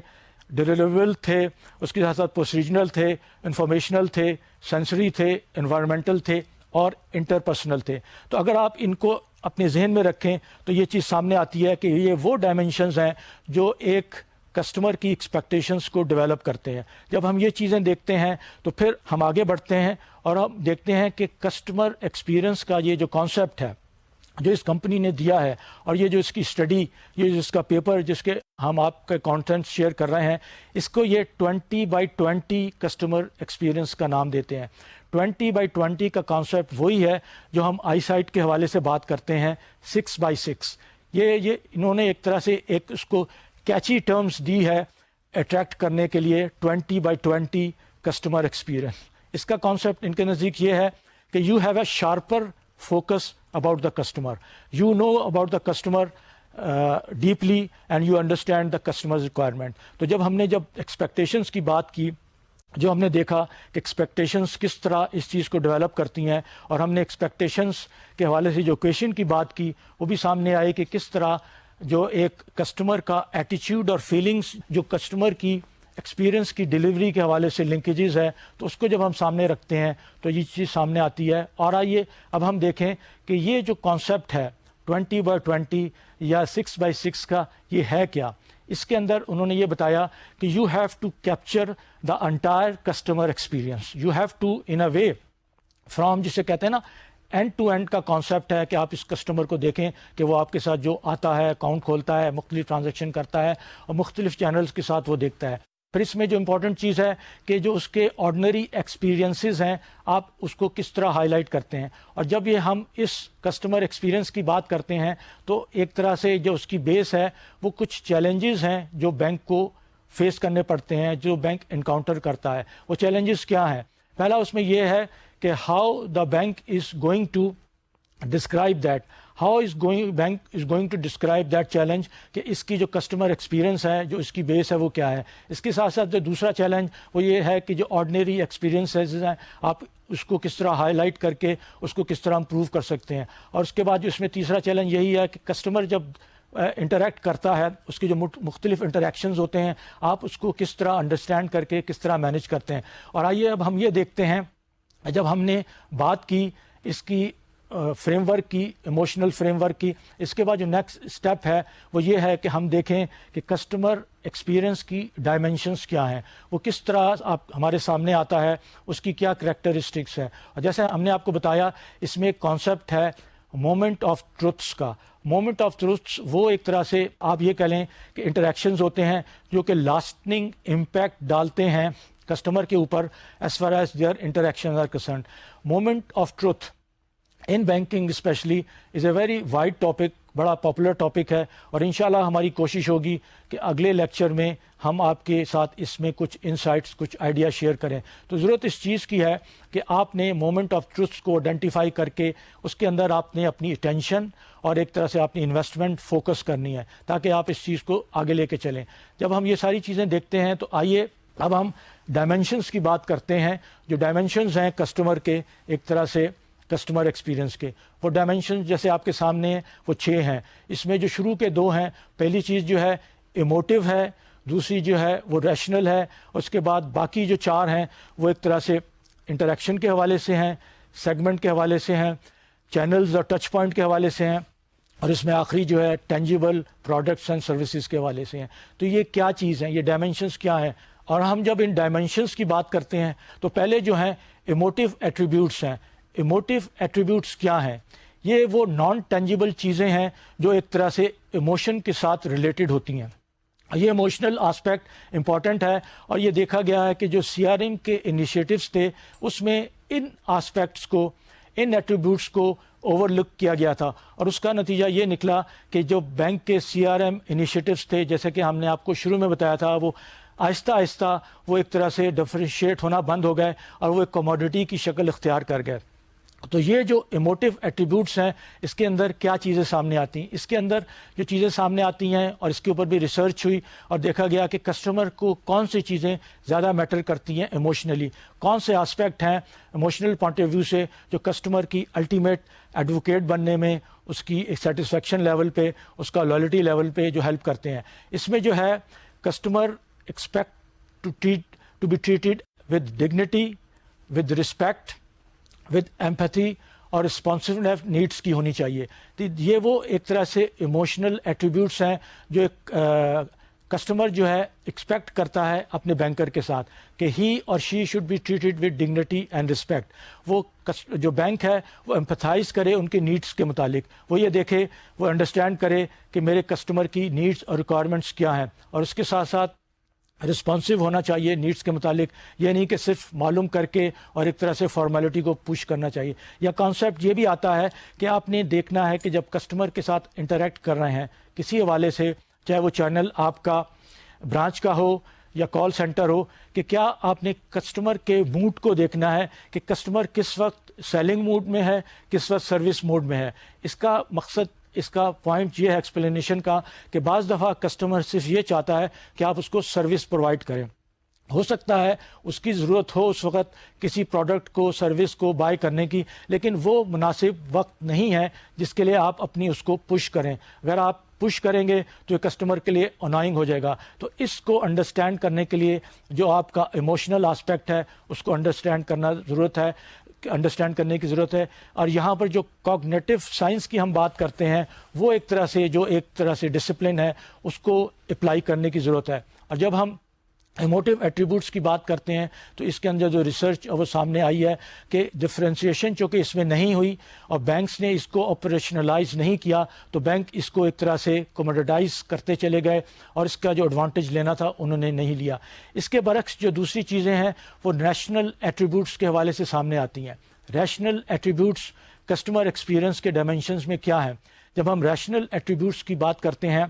ڈیلیوریبل تھے، اس کے ساتھ ساتھ پروسیجنل تھے، انفارمیشنل تھے، سینسری تھے، انوائرمنٹل تھے اور انٹرپرسنل تھے. تو اگر آپ ان کو اپنے ذہن میں رکھیں تو یہ چیز سامنے آتی ہے کہ یہ وہ ڈائمینشنز ہیں جو ایک کسٹمر کی ایکسپیکٹیشنز کو ڈیولپ کرتے ہیں. جب ہم یہ چیزیں دیکھتے ہیں تو پھر ہم آگے بڑھتے ہیں اور ہم دیکھتے ہیں کہ کسٹمر ایکسپیرئنس کا یہ جو کانسیپٹ ہے جو اس کمپنی نے دیا ہے، اور یہ جو اس کی اسٹڈی، یہ جو اس کا پیپر جس کے ہم آپ کے کانٹینٹ شیئر کر رہے ہیں، اس کو یہ 20x20 کسٹمر ایکسپیرئنس کا نام دیتے ہیں. 20x20 کا کانسیپٹ وہی ہے جو ہم آئی سائٹ کے حوالے سے بات کرتے ہیں 6x6. یہ انہوں نے ایک طرح سے ایک اس کو کیچی ٹرمز دی ہے اٹریکٹ کرنے کے لیے 20x20 کسٹمر ایکسپیرئنس. اس کا کانسیپٹ ان کے نزدیک یہ ہے کہ you have a sharper focus about the customer. You know about the customer deeply and you understand the customer's requirement. تو جب ہم نے ایکسپیکٹیشنس کی بات کی، جو ہم نے دیکھا کہ ایکسپیکٹیشنس کس طرح اس چیز کو ڈیولپ کرتی ہیں، اور ہم نے ایکسپیکٹیشنس کے حوالے سے جو کویشچن کی بات کی وہ بھی سامنے آئی کہ کس طرح جو ایک کسٹمر کا ایٹیچیوڈ اور فیلنگس جو کسٹمر کی ایکسپیرئنس کی ڈیلیوری کے حوالے سے لنکیجز ہے، تو اس کو جب ہم سامنے رکھتے ہیں تو یہ چیز سامنے آتی ہے. اور آئیے اب ہم دیکھیں کہ یہ جو کانسیپٹ ہے 20x20 یا 6x6 کا یہ ہے کیا. اس کے اندر انہوں نے یہ بتایا کہ you have to capture the entire customer experience. You have to in a way from, جسے کہتے ہیں نا اینڈ ٹو اینڈ کا کانسیپٹ ہے کہ آپ اس کسٹمر کو دیکھیں کہ وہ آپ کے ساتھ جو آتا ہے، اکاؤنٹ کھولتا ہے، مختلف ٹرانزیکشن کرتا ہے اور مختلف چینلز کے ساتھ وہ دیکھتا ہے. پھر اس میں جو امپورٹنٹ چیز ہے کہ جو اس کے آرڈنری ایکسپیرینسز ہیں آپ اس کو کس طرح ہائی لائٹ کرتے ہیں. اور جب یہ ہم اس کسٹمر ایکسپیرینس کی بات کرتے ہیں تو ایک طرح سے جو اس کی بیس ہے وہ کچھ چیلنجز ہیں جو بینک کو فیس کرنے پڑتے ہیں، جو بینک انکاؤنٹر کرتا ہے. وہ چیلنجز کیا ہیں؟ پہلا اس میں یہ ہے کہ how the bank is going to describe that, how is bank is going to describe that challenge کہ اس کی جو کسٹمر ایکسپیرینس ہے, جو اس کی بیس ہے وہ کیا ہے. اس کے ساتھ ساتھ جو دوسرا چیلنج وہ یہ ہے کہ جو آرڈنری ایکسپیرینسز ہیں آپ اس کو کس طرح ہائی لائٹ کر کے اس کو کس طرح امپروو کر سکتے ہیں. اور اس کے بعد جو اس میں تیسرا چیلنج یہی ہے کہ کسٹمر جب انٹریکٹ کرتا ہے, اس کے جو مختلف انٹریکشنز ہوتے ہیں, آپ اس کو کس طرح انڈرسٹینڈ کر کے کس طرح مینیج کرتے ہیں. اور آئیے اب ہم یہ دیکھتے ہیں, جب ہم نے بات کی اس کی فریم ورک کی, ایموشنل فریم ورک کی, اس کے بعد جو نیکسٹ اسٹیپ ہے وہ یہ ہے کہ ہم دیکھیں کہ کسٹمر ایکسپیرینس کی ڈائمینشنس کیا ہیں, وہ کس طرح آپ ہمارے سامنے آتا ہے, اس کی کیا کریکٹرسٹکس ہے. اور جیسے ہم نے آپ کو بتایا اس میں ایک کانسیپٹ ہے مومنٹ آف ٹروتھس کا. مومنٹ آف ٹروتھس وہ ایک طرح سے آپ یہ کہہ لیں کہ انٹریکشنز ہوتے ہیں جو کہ لاسٹنگ امپیکٹ ڈالتے ہیں کسٹمر کے اوپر as far as their interaction are concerned. Moment of truth in banking specially is a very wide topic, بڑا پاپولر ٹاپک ہے, اور انشاءاللہ ہماری کوشش ہوگی کہ اگلے لیکچر میں ہم آپ کے ساتھ اس میں کچھ انسائٹس, کچھ آئیڈیا شیئر کریں. تو ضرورت اس چیز کی ہے کہ آپ نے مومنٹ آف ٹروتھ کو آئیڈینٹیفائی کر کے اس کے اندر آپ نے اپنی اٹینشن اور ایک طرح سے اپنی انویسٹمنٹ فوکس کرنی ہے تاکہ آپ اس چیز کو آگے لے کے چلیں. جب ہم یہ ساری چیزیں دیکھتے ہیں تو آئیے اب ہم ڈائمینشنس کی بات کرتے ہیں. جو ڈائمینشنز ہیں کسٹمر کے, ایک طرح سے کسٹمر ایکسپیرینس کے, وہ ڈائمینشن جیسے آپ کے سامنے ہیں وہ 6 ہیں. اس میں جو شروع کے 2 ہیں, پہلی چیز جو ہے ایموٹیو ہے, دوسری جو ہے وہ ریشنل ہے, اس کے بعد باقی جو 4 ہیں وہ ایک طرح سے انٹریکشن کے حوالے سے ہیں, سیگمنٹ کے حوالے سے ہیں, چینلز اور ٹچ پوائنٹ کے حوالے سے ہیں, اور اس میں آخری جو ہے ٹینجیبل پروڈکٹس اینڈ سروسز کے حوالے سے ہیں. تو یہ کیا چیز ہیں, یہ ڈائمینشنس کیا ہیں. اور ہم جب ان ڈائمینشنس کی بات کرتے ہیں تو پہلے جو ہیں ایموٹیو ایٹریبیوٹس ہیں. ایموٹیو ایٹریبیوٹس کیا ہیں؟ یہ وہ نان ٹینجیبل چیزیں ہیں جو ایک طرح سے ایموشن کے ساتھ ریلیٹڈ ہوتی ہیں. یہ ایموشنل آسپیکٹ امپورٹنٹ ہے, اور یہ دیکھا گیا ہے کہ جو CRM کے انیشیٹوز تھے اس میں ان آسپیکٹس کو, ان ایٹریبیوٹس کو اوور لک کیا گیا تھا, اور اس کا نتیجہ یہ نکلا کہ جو بینک کے CRM انیشیٹوز تھے, جیسے کہ ہم نے آپ کو شروع میں بتایا تھا, وہ آہستہ آہستہ وہ ایک طرح سے ڈفرینشیٹ ہونا بند ہو گئے اور وہ ایک کموڈٹی کی شکل اختیار کر گئے. تو یہ جو ایموٹیو ایٹریبیوٹس ہیں اس کے اندر کیا چیزیں سامنے آتی ہیں؟ اس کے اندر جو چیزیں سامنے آتی ہیں, اور اس کے اوپر بھی ریسرچ ہوئی اور دیکھا گیا کہ کسٹمر کو کون سی چیزیں زیادہ میٹر کرتی ہیں ایموشنلی, کون سے آسپیکٹ ہیں ایموشنل پوائنٹ آف ویو سے جو کسٹمر کی الٹیمیٹ ایڈوکیٹ بننے میں, اس کی سیٹسفیکشن لیول پہ, اس کا لائلٹی لیول پہ جو ہیلپ کرتے ہیں. اس میں جو ہے customer expect to be treated with dignity, with respect, with empathy اور رسپانسونیس نیڈس کی ہونی چاہیے. تو یہ وہ ایک طرح سے ایموشنل ایٹریبیوٹس ہیں جو ایک کسٹمر جو ہے ایکسپیکٹ کرتا ہے اپنے بینکر کے ساتھ کہ ہی اور she should be treated with dignity and respect. وہ جو بینک ہے وہ ایمپیتھائز کرے ان کے نیڈس کے متعلق, وہ یہ دیکھے, وہ انڈرسٹینڈ کرے کہ میرے کسٹمر کی نیڈس اور ریکوائرمنٹس کیا ہیں, اور اس کے ساتھ ساتھ رسپانسو ہونا چاہیے نیڈس کے متعلق. یہ نہیں کہ صرف معلوم کر کے اور ایک طرح سے فارمیلٹی کو پوش کرنا چاہیے. یا کانسیپٹ یہ بھی آتا ہے کہ آپ نے دیکھنا ہے کہ جب کسٹمر کے ساتھ انٹریکٹ کر رہے ہیں کسی حوالے سے, چاہے وہ چینل آپ کا برانچ کا ہو یا کال سینٹر ہو, کہ کیا آپ نے کسٹمر کے موڈ کو دیکھنا ہے کہ کسٹمر کس وقت سیلنگ موڈ میں ہے, کس وقت سروس موڈ میں ہے. اس کا مقصد, اس کا پوائنٹ یہ ہے ایکسپلینیشن کا کہ بعض دفعہ کسٹمر صرف یہ چاہتا ہے کہ آپ اس کو سروس پرووائڈ کریں. ہو سکتا ہے اس کی ضرورت ہو اس وقت کسی پروڈکٹ کو, سروس کو بائی کرنے کی, لیکن وہ مناسب وقت نہیں ہے جس کے لیے آپ اپنی اس کو پش کریں. اگر آپ پش کریں گے تو یہ کسٹمر کے لیے انوائنگ ہو جائے گا. تو اس کو انڈرسٹینڈ کرنے کے لیے جو آپ کا ایموشنل آسپیکٹ ہے اس کو انڈرسٹینڈ کرنے کی ضرورت ہے. اور یہاں پر جو کوگنیٹو سائنس کی ہم بات کرتے ہیں وہ ایک طرح سے ڈسپلن ہے, اس کو اپلائی کرنے کی ضرورت ہے. اور جب ہم ایموٹیو ایٹریبیوٹس کی بات کرتے ہیں تو اس کے اندر جو ریسرچ وہ سامنے آئی ہے کہ ڈفرینسیشن چونکہ اس میں نہیں ہوئی اور بینکس نے اس کو آپریشنلائز نہیں کیا, تو بینک اس کو ایک طرح سے کوموڈیٹائز کرتے چلے گئے اور اس کا جو ایڈوانٹیج لینا تھا انہوں نے نہیں لیا. اس کے برعکس جو دوسری چیزیں ہیں وہ ریشنل ایٹریبیوٹس کے حوالے سے سامنے آتی ہیں. ریشنل ایٹریبیوٹس کسٹمر ایکسپیرینس کے ڈائمینشنز میں کیا ہیں؟ جب ہم ریشنل ایٹریبیوٹس کی بات کرتے ہیں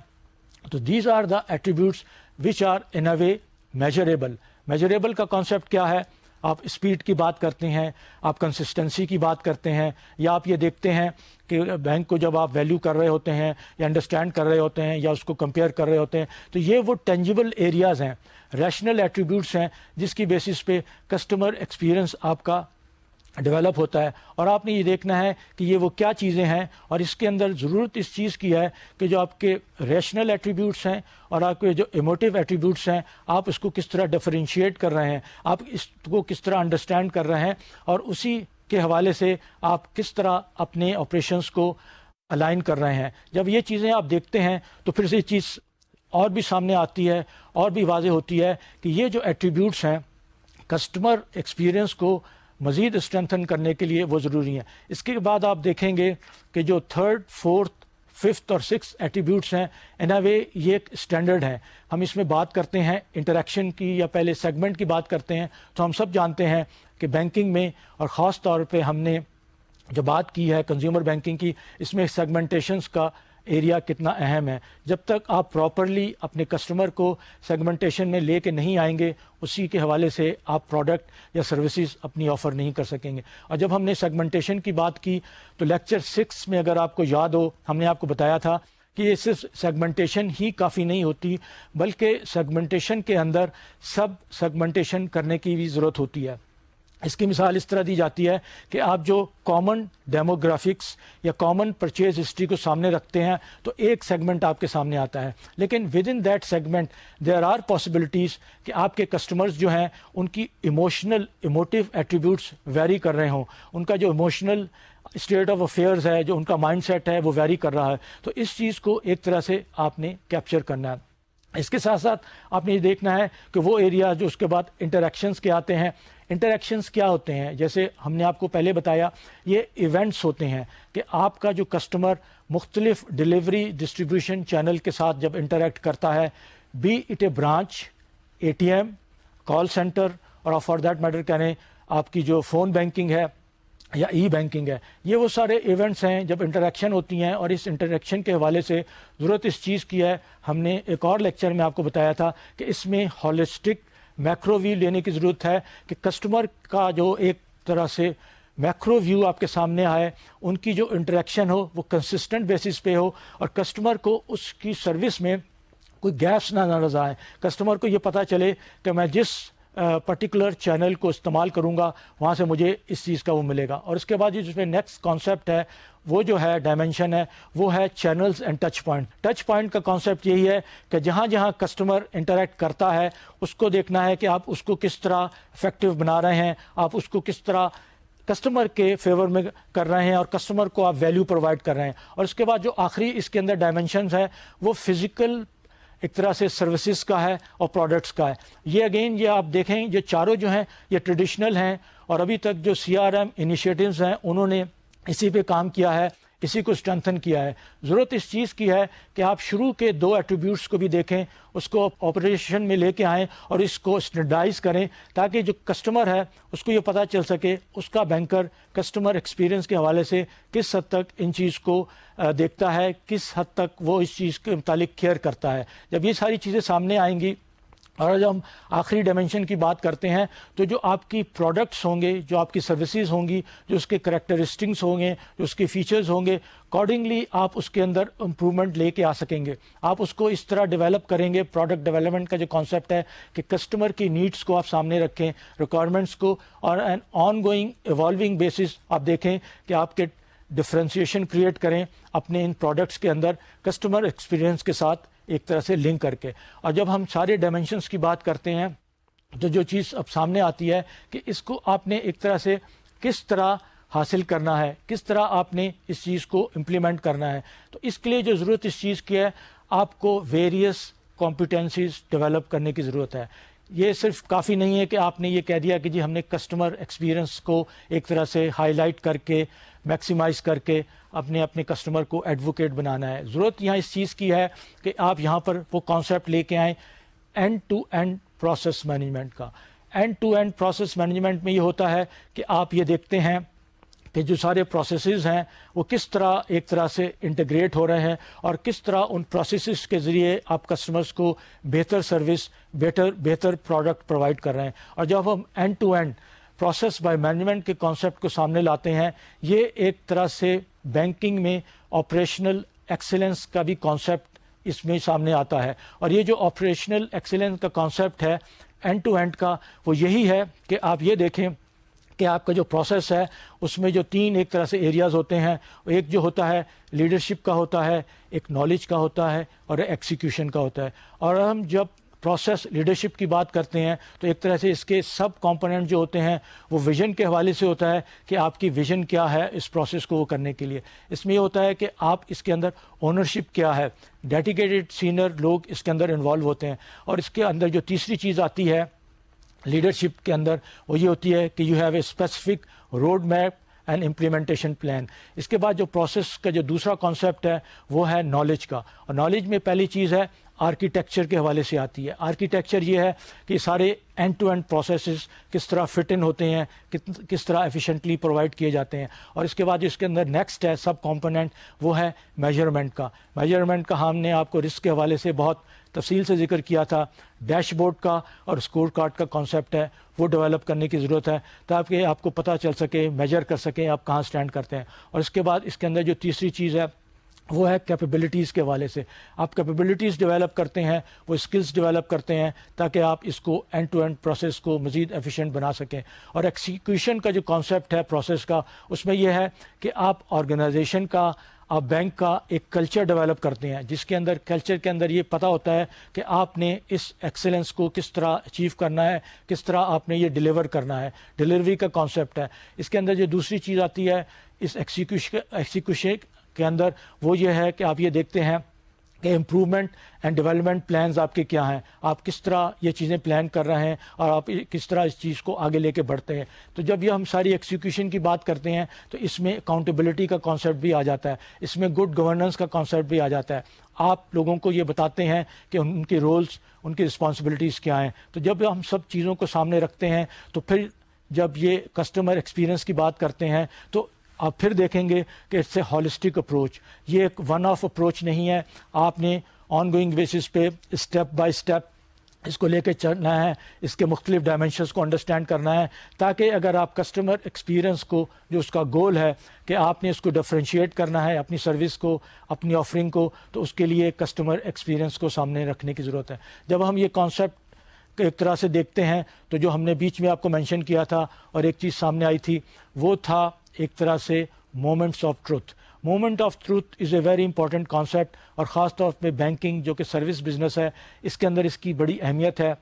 تو these are the attributes which are in a way measurable. Measurable کا کانسیپٹ کیا ہے؟ آپ اسپیڈ کی بات کرتے ہیں, آپ کنسسٹنسی کی بات کرتے ہیں, یا آپ یہ دیکھتے ہیں کہ بینک کو جب آپ ویلیو کر رہے ہوتے ہیں یا انڈرسٹینڈ کر رہے ہوتے ہیں یا اس کو کمپیئر کر رہے ہوتے ہیں, تو یہ وہ ٹینجیبل ایریاز ہیں, ریشنل ایٹریبیوٹس ہیں جس کی بیسس پہ کسٹمر ایکسپیرئنس آپ کا ڈیولپ ہوتا ہے. اور آپ نے یہ دیکھنا ہے کہ یہ وہ کیا چیزیں ہیں, اور اس کے اندر ضرورت اس چیز کی ہے کہ جو آپ کے ریشنل ایٹریبیوٹس ہیں اور آپ کے جو ایموٹیو ایٹریبیوٹس ہیں, آپ اس کو کس طرح ڈفرینشیٹ کر رہے ہیں, آپ اس کو کس طرح انڈرسٹینڈ کر رہے ہیں, اور اسی کے حوالے سے آپ کس طرح اپنے آپریشنس کو الائن کر رہے ہیں. جب یہ چیزیں آپ دیکھتے ہیں تو پھر یہ چیز اور بھی سامنے آتی ہے اور بھی واضح ہوتی ہے کہ یہ جو ایٹریبیوٹس ہیں کسٹمر ایکسپیرئنس کو مزید اسٹرینتھن کرنے کے لیے وہ ضروری ہیں. اس کے بعد آپ دیکھیں گے کہ جو تھرڈ, فورتھ, ففتھ اور سکس ایٹریبیوٹس ہیں, ان اے وے یہ ایک اسٹینڈرڈ ہے. ہم اس میں بات کرتے ہیں انٹریکشن کی یا پہلے سیگمنٹ کی بات کرتے ہیں, تو ہم سب جانتے ہیں کہ بینکنگ میں اور خاص طور پہ ہم نے جو بات کی ہے کنزیومر بینکنگ کی, اس میں سیگمنٹیشنز کا ایریا کتنا اہم ہے. جب تک آپ پراپرلی اپنے کسٹمر کو سیگمنٹیشن میں لے کے نہیں آئیں گے, اسی کے حوالے سے آپ پروڈکٹ یا سروسز اپنی آفر نہیں کر سکیں گے. اور جب ہم نے سیگمنٹیشن کی بات کی تو لیکچر 6 میں اگر آپ کو یاد ہو, ہم نے آپ کو بتایا تھا کہ یہ صرف سیگمنٹیشن ہی کافی نہیں ہوتی, بلکہ سیگمنٹیشن کے اندر سب سیگمنٹیشن کرنے کی بھی ضرورت ہوتی ہے. اس کی مثال اس طرح دی جاتی ہے کہ آپ جو کامن ڈیموگرافکس یا کامن پرچیز ہسٹری کو سامنے رکھتے ہیں تو ایک سیگمنٹ آپ کے سامنے آتا ہے, لیکن within that segment there are possibilities کہ آپ کے کسٹمرز جو ہیں ان کی ایموٹیو ایٹریبیوٹس ویری کر رہے ہوں, ان کا جو ایموشنل اسٹیٹ آف افیئرز ہے, جو ان کا مائنڈ سیٹ ہے وہ ویری کر رہا ہے. تو اس چیز کو ایک طرح سے آپ نے کیپچر کرنا ہے. اس کے ساتھ ساتھ آپ نے یہ دیکھنا ہے کہ وہ ایریا جو اس کے بعد انٹریکشنز کے آتے ہیں. انٹریکشنز کیا ہوتے ہیں؟ جیسے ہم نے آپ کو پہلے بتایا, یہ ایونٹس ہوتے ہیں کہ آپ کا جو کسٹمر مختلف ڈیلیوری ڈسٹریبیوشن چینل کے ساتھ جب انٹریکٹ کرتا ہے, be it a branch, A T M, call centre, اور فار دیٹ میٹر کہیں آپ کی جو فون بینکنگ ہے یا ای بینکنگ ہے, یہ وہ سارے ایونٹس ہیں جب انٹریکشن ہوتی ہیں. اور اس انٹریکشن کے حوالے سے ضرورت اس چیز کی ہے, ہم نے ایک اور لیکچر میں آپ کو بتایا تھا کہ اس میں ہولسٹک میکرو ویو لینے کی ضرورت ہے کہ کسٹمر کا جو ایک طرح سے میکرو ویو آپ کے سامنے آئے, ان کی جو انٹریکشن ہو وہ کنسسٹنٹ بیسس پہ ہو, اور کسٹمر کو اس کی سروس میں کوئی گیپس نہ نظر آئے. کسٹمر کو یہ پتہ چلے کہ میں جس پرٹیکولر چینل کو استعمال کروں گا وہاں سے مجھے اس چیز کا وہ ملے گا. اور اس کے بعد جس میں نیکسٹ کانسیپٹ ہے وہ جو ہے ڈائمینشن ہے وہ ہے channels and touch point. Touch point کا کانسیپٹ یہی ہے کہ جہاں جہاں کسٹمر انٹریکٹ کرتا ہے اس کو دیکھنا ہے کہ آپ اس کو کس طرح افیکٹو بنا رہے ہیں, آپ اس کو کس طرح کسٹمر کے فیور میں کر رہے ہیں اور کسٹمر کو آپ ویلیو پرووائڈ کر رہے ہیں. اور اس کے بعد جو آخری اس کے اندر ڈائمینشنز ہے وہ فزیکل ایک طرح سے سروسز کا ہے اور پروڈکٹس کا ہے. یہ اگین یہ آپ دیکھیں یہ چاروں جو ہیں یہ ٹریڈیشنل ہیں, اور ابھی تک جو CRM انیشیٹوز ہیں انہوں نے اسی پہ کام کیا ہے, اسی کو اسٹرینتھن کیا ہے. ضرورت اس چیز کی ہے کہ آپ شروع کے 2 ایٹریبیوٹس کو بھی دیکھیں, اس کو آپریشن میں لے کے آئیں اور اس کو اسٹینڈرڈائز کریں, تاکہ جو کسٹمر ہے اس کو یہ پتہ چل سکے اس کا بینکر کسٹمر ایکسپیرئنس کے حوالے سے کس حد تک ان چیز کو دیکھتا ہے, کس حد تک وہ اس چیز کے متعلق کیئر کرتا ہے. جب یہ ساری چیزیں سامنے آئیں گی, اور جب ہم آخری ڈائمینشن کی بات کرتے ہیں تو جو آپ کی پروڈکٹس ہوں گے, جو آپ کی سروسز ہوں گی, جو اس کے کریکٹرسٹکس ہوں گے, جو اس کے فیچرز ہوں گے, اکارڈنگلی آپ اس کے اندر امپرومنٹ لے کے آ سکیں گے. آپ اس کو اس طرح ڈیولپ کریں گے. پروڈکٹ ڈیولپمنٹ کا جو کانسیپٹ ہے کہ کسٹمر کی نیڈس کو آپ سامنے رکھیں, ریکوائرمنٹس کو, اور an ongoing evolving basis آپ دیکھیں کہ آپ کے ڈفرینسیشن کریٹ کریں اپنے ان پروڈکٹس کے اندر کسٹمر ایکسپیرئنس کے ساتھ ایک طرح سے لنک کر کے. اور جب ہم سارے ڈائمینشنس کی بات کرتے ہیں تو جو چیز اب سامنے آتی ہے کہ اس کو آپ نے ایک طرح سے کس طرح حاصل کرنا ہے, کس طرح آپ نے اس چیز کو امپلیمنٹ کرنا ہے. تو اس کے لیے جو ضرورت اس چیز کی ہے, آپ کو ویریس کمپیٹنسیز ڈیولپ کرنے کی ضرورت ہے. یہ صرف کافی نہیں ہے کہ آپ نے یہ کہہ دیا کہ جی ہم نے کسٹمر ایکسپیرئنس کو ایک طرح سے ہائی لائٹ کر کے میکسیمائز کر کے اپنے کسٹمر کو ایڈوکیٹ بنانا ہے. ضرورت یہاں اس چیز کی ہے کہ آپ یہاں پر وہ کانسیپٹ لے کے آئیں end to end process management کا. End to end process management میں یہ ہوتا ہے کہ آپ یہ دیکھتے ہیں کہ جو سارے پروسیسز ہیں وہ کس طرح ایک طرح سے انٹیگریٹ ہو رہے ہیں اور کس طرح ان پروسیسز کے ذریعے آپ کسٹمرز کو بہتر سروس بہتر پروڈکٹ پرووائڈ کر رہے ہیں. اور جب ہم end to end process by management کے کانسیپٹ کو سامنے لاتے ہیں, یہ ایک طرح سے بینکنگ میں آپریشنل ایکسیلنس کا بھی کانسیپٹ اس میں سامنے آتا ہے. اور یہ جو آپریشنل ایکسیلنس کا کانسیپٹ ہے اینڈ ٹو اینڈ کا, وہ یہی ہے کہ آپ یہ دیکھیں کہ آپ کا جو پروسیس ہے اس میں جو 3 ایک طرح سے ایریاز ہوتے ہیں. ایک جو ہوتا ہے لیڈرشپ کا ہوتا ہے, ایک نالج کا ہوتا ہے اور ایکسیکیوشن کا ہوتا ہے. اور ہم جب پروسیس لیڈرشپ کی بات کرتے ہیں تو ایک طرح سے اس کے سب کمپوننٹ جو ہوتے ہیں وہ ویژن کے حوالے سے ہوتا ہے کہ آپ کی ویژن کیا ہے اس پروسیس کو وہ کرنے کے لیے. اس میں یہ ہوتا ہے کہ آپ اس کے اندر اونرشپ کیا ہے, ڈیڈیکیٹڈ سینئر لوگ اس کے اندر انوالو ہوتے ہیں. اور اس کے اندر جو تیسری چیز آتی ہے لیڈرشپ کے اندر وہ یہ ہوتی ہے کہ you have a specific road map and implementation plan. اس کے بعد جو پروسیس کا جو دوسرا کانسیپٹ ہے وہ ہے نالج کا. اور نالج میں پہلی چیز ہے آرکیٹیکچر کے حوالے سے آتی ہے. آرکیٹیکچر یہ ہے کہ سارے اینڈ ٹو اینڈ پروسیسز کس طرح فٹ ان ہوتے ہیں, کس طرح ایفیشینٹلی پرووائڈ کیے جاتے ہیں. اور اس کے بعد اس کے اندر نیکسٹ ہے سب کمپوننٹ, وہ ہے میجرمنٹ کا. میجرمنٹ کا ہم نے آپ کو رسک کے حوالے سے بہت تفصیل سے ذکر کیا تھا. ڈیش بورڈ کا اور اسکور کارڈ کا کانسیپٹ ہے وہ ڈیولپ کرنے کی ضرورت ہے تاکہ آپ کو پتہ چل سکے, میجر کر سکیں آپ کہاں سٹینڈ کرتے ہیں. اور اس کے بعد اس کے اندر جو تیسری چیز ہے وہ ہے کیپیبلٹیز کے حوالے سے. آپ کیپیبلٹیز ڈیولپ کرتے ہیں, وہ اسکلز ڈیولپ کرتے ہیں تاکہ آپ اس کو اینڈ ٹو اینڈ پروسیس کو مزید ایفیشینٹ بنا سکیں. اور ایکسیکیوشن کا جو کانسیپٹ ہے پروسیس کا, اس میں یہ ہے کہ آپ آرگنائزیشن کا, آپ بینک کا ایک کلچر ڈیولپ کرتے ہیں جس کے اندر کلچر کے اندر یہ پتہ ہوتا ہے کہ آپ نے اس ایکسیلنس کو کس طرح اچیو کرنا ہے, کس طرح آپ نے یہ ڈیلیور کرنا ہے. ڈیلیوری کا کانسیپٹ ہے. اس کے اندر جو دوسری چیز آتی ہے اس ایکسیکیوشن کے اندر وہ یہ ہے کہ آپ یہ دیکھتے ہیں کہ امپرومنٹ اینڈ ڈیولپمنٹ پلانز آپ کے کیا ہیں, آپ کس طرح یہ چیزیں پلان کر رہے ہیں اور آپ کس طرح اس چیز کو آگے لے کے بڑھتے ہیں. تو جب یہ ہم ساری ایکسیکیوشن کی بات کرتے ہیں تو اس میں اکاؤنٹیبلٹی کا کانسیپٹ بھی آ جاتا ہے, اس میں گڈ گورننس کا کانسیپٹ بھی آ جاتا ہے. آپ لوگوں کو یہ بتاتے ہیں کہ ان کے رولز, ان کی رسپانسبلٹیز کیا ہیں. تو جب ہم سب چیزوں کو سامنے رکھتے ہیں تو پھر جب یہ کسٹمر ایکسپیرئنس کی بات کرتے ہیں تو آپ پھر دیکھیں گے کہ اٹس اے ہالسٹک اپروچ. یہ ایک ون آف اپروچ نہیں ہے, آپ نے آن گوئنگ بیسس پہ اسٹیپ بائی اسٹیپ اس کو لے کے چلنا ہے, اس کے مختلف ڈائمینشنس کو انڈرسٹینڈ کرنا ہے تاکہ اگر آپ کسٹمر ایکسپیرئنس کو, جو اس کا گول ہے کہ آپ نے اس کو ڈفرینشیٹ کرنا ہے اپنی سروس کو, اپنی آفرنگ کو, تو اس کے لیے کسٹمر ایکسپیرئنس کو سامنے رکھنے کی ضرورت ہے. جب ہم یہ کانسیپٹ ایک طرح سے دیکھتے ہیں تو جو ہم نے بیچ میں آپ کو مینشن کیا تھا اور ایک چیز سامنے آئی تھی وہ تھا ایک طرح سے moments of truth. Moment of truth is a very important concept, اور خاص طور پہ بینکنگ جو کہ سروس بزنس ہے اس کے اندر اس کی بڑی اہمیت ہے.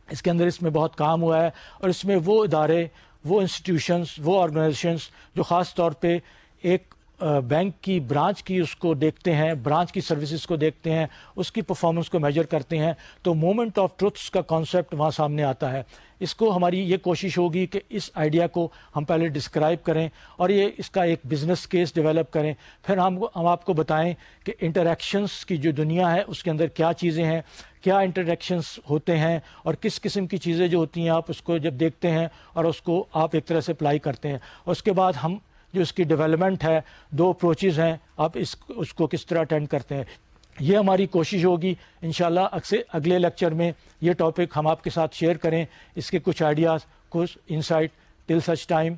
اس کے اندر اس میں بہت کام ہوا ہے اور اس میں وہ ادارے, وہ انسٹیٹیوشنز, وہ آرگنائزیشنز جو خاص طور پہ ایک بینک کی برانچ کی اس کو دیکھتے ہیں, برانچ کی سروسز کو دیکھتے ہیں, اس کی پرفارمنس کو میجر کرتے ہیں, تو مومنٹ آف ٹروتھس کا کانسیپٹ وہاں سامنے آتا ہے. اس کو ہماری یہ کوشش ہوگی کہ اس آئیڈیا کو ہم پہلے ڈسکرائب کریں اور یہ اس کا ایک بزنس کیس ڈیولپ کریں, پھر ہم آپ کو بتائیں کہ انٹریکشنس کی جو دنیا ہے اس کے اندر کیا چیزیں ہیں, کیا انٹریکشنس ہوتے ہیں اور کس قسم کی چیزیں جو ہوتی ہیں آپ اس کو جب دیکھتے ہیں اور اس کو آپ ایک طرح سے اپلائی کرتے ہیں. اور اس کے بعد ہم جو اس کی ڈیولپمنٹ ہے, 2 اپروچز ہیں, آپ اس کو کس طرح اٹینڈ کرتے ہیں. یہ ہماری کوشش ہوگی انشاءاللہ اگلے لیکچر میں یہ ٹاپک ہم آپ کے ساتھ شیئر کریں, اس کے کچھ آئیڈیاز, کچھ انسائٹ. ٹل سچ ٹائم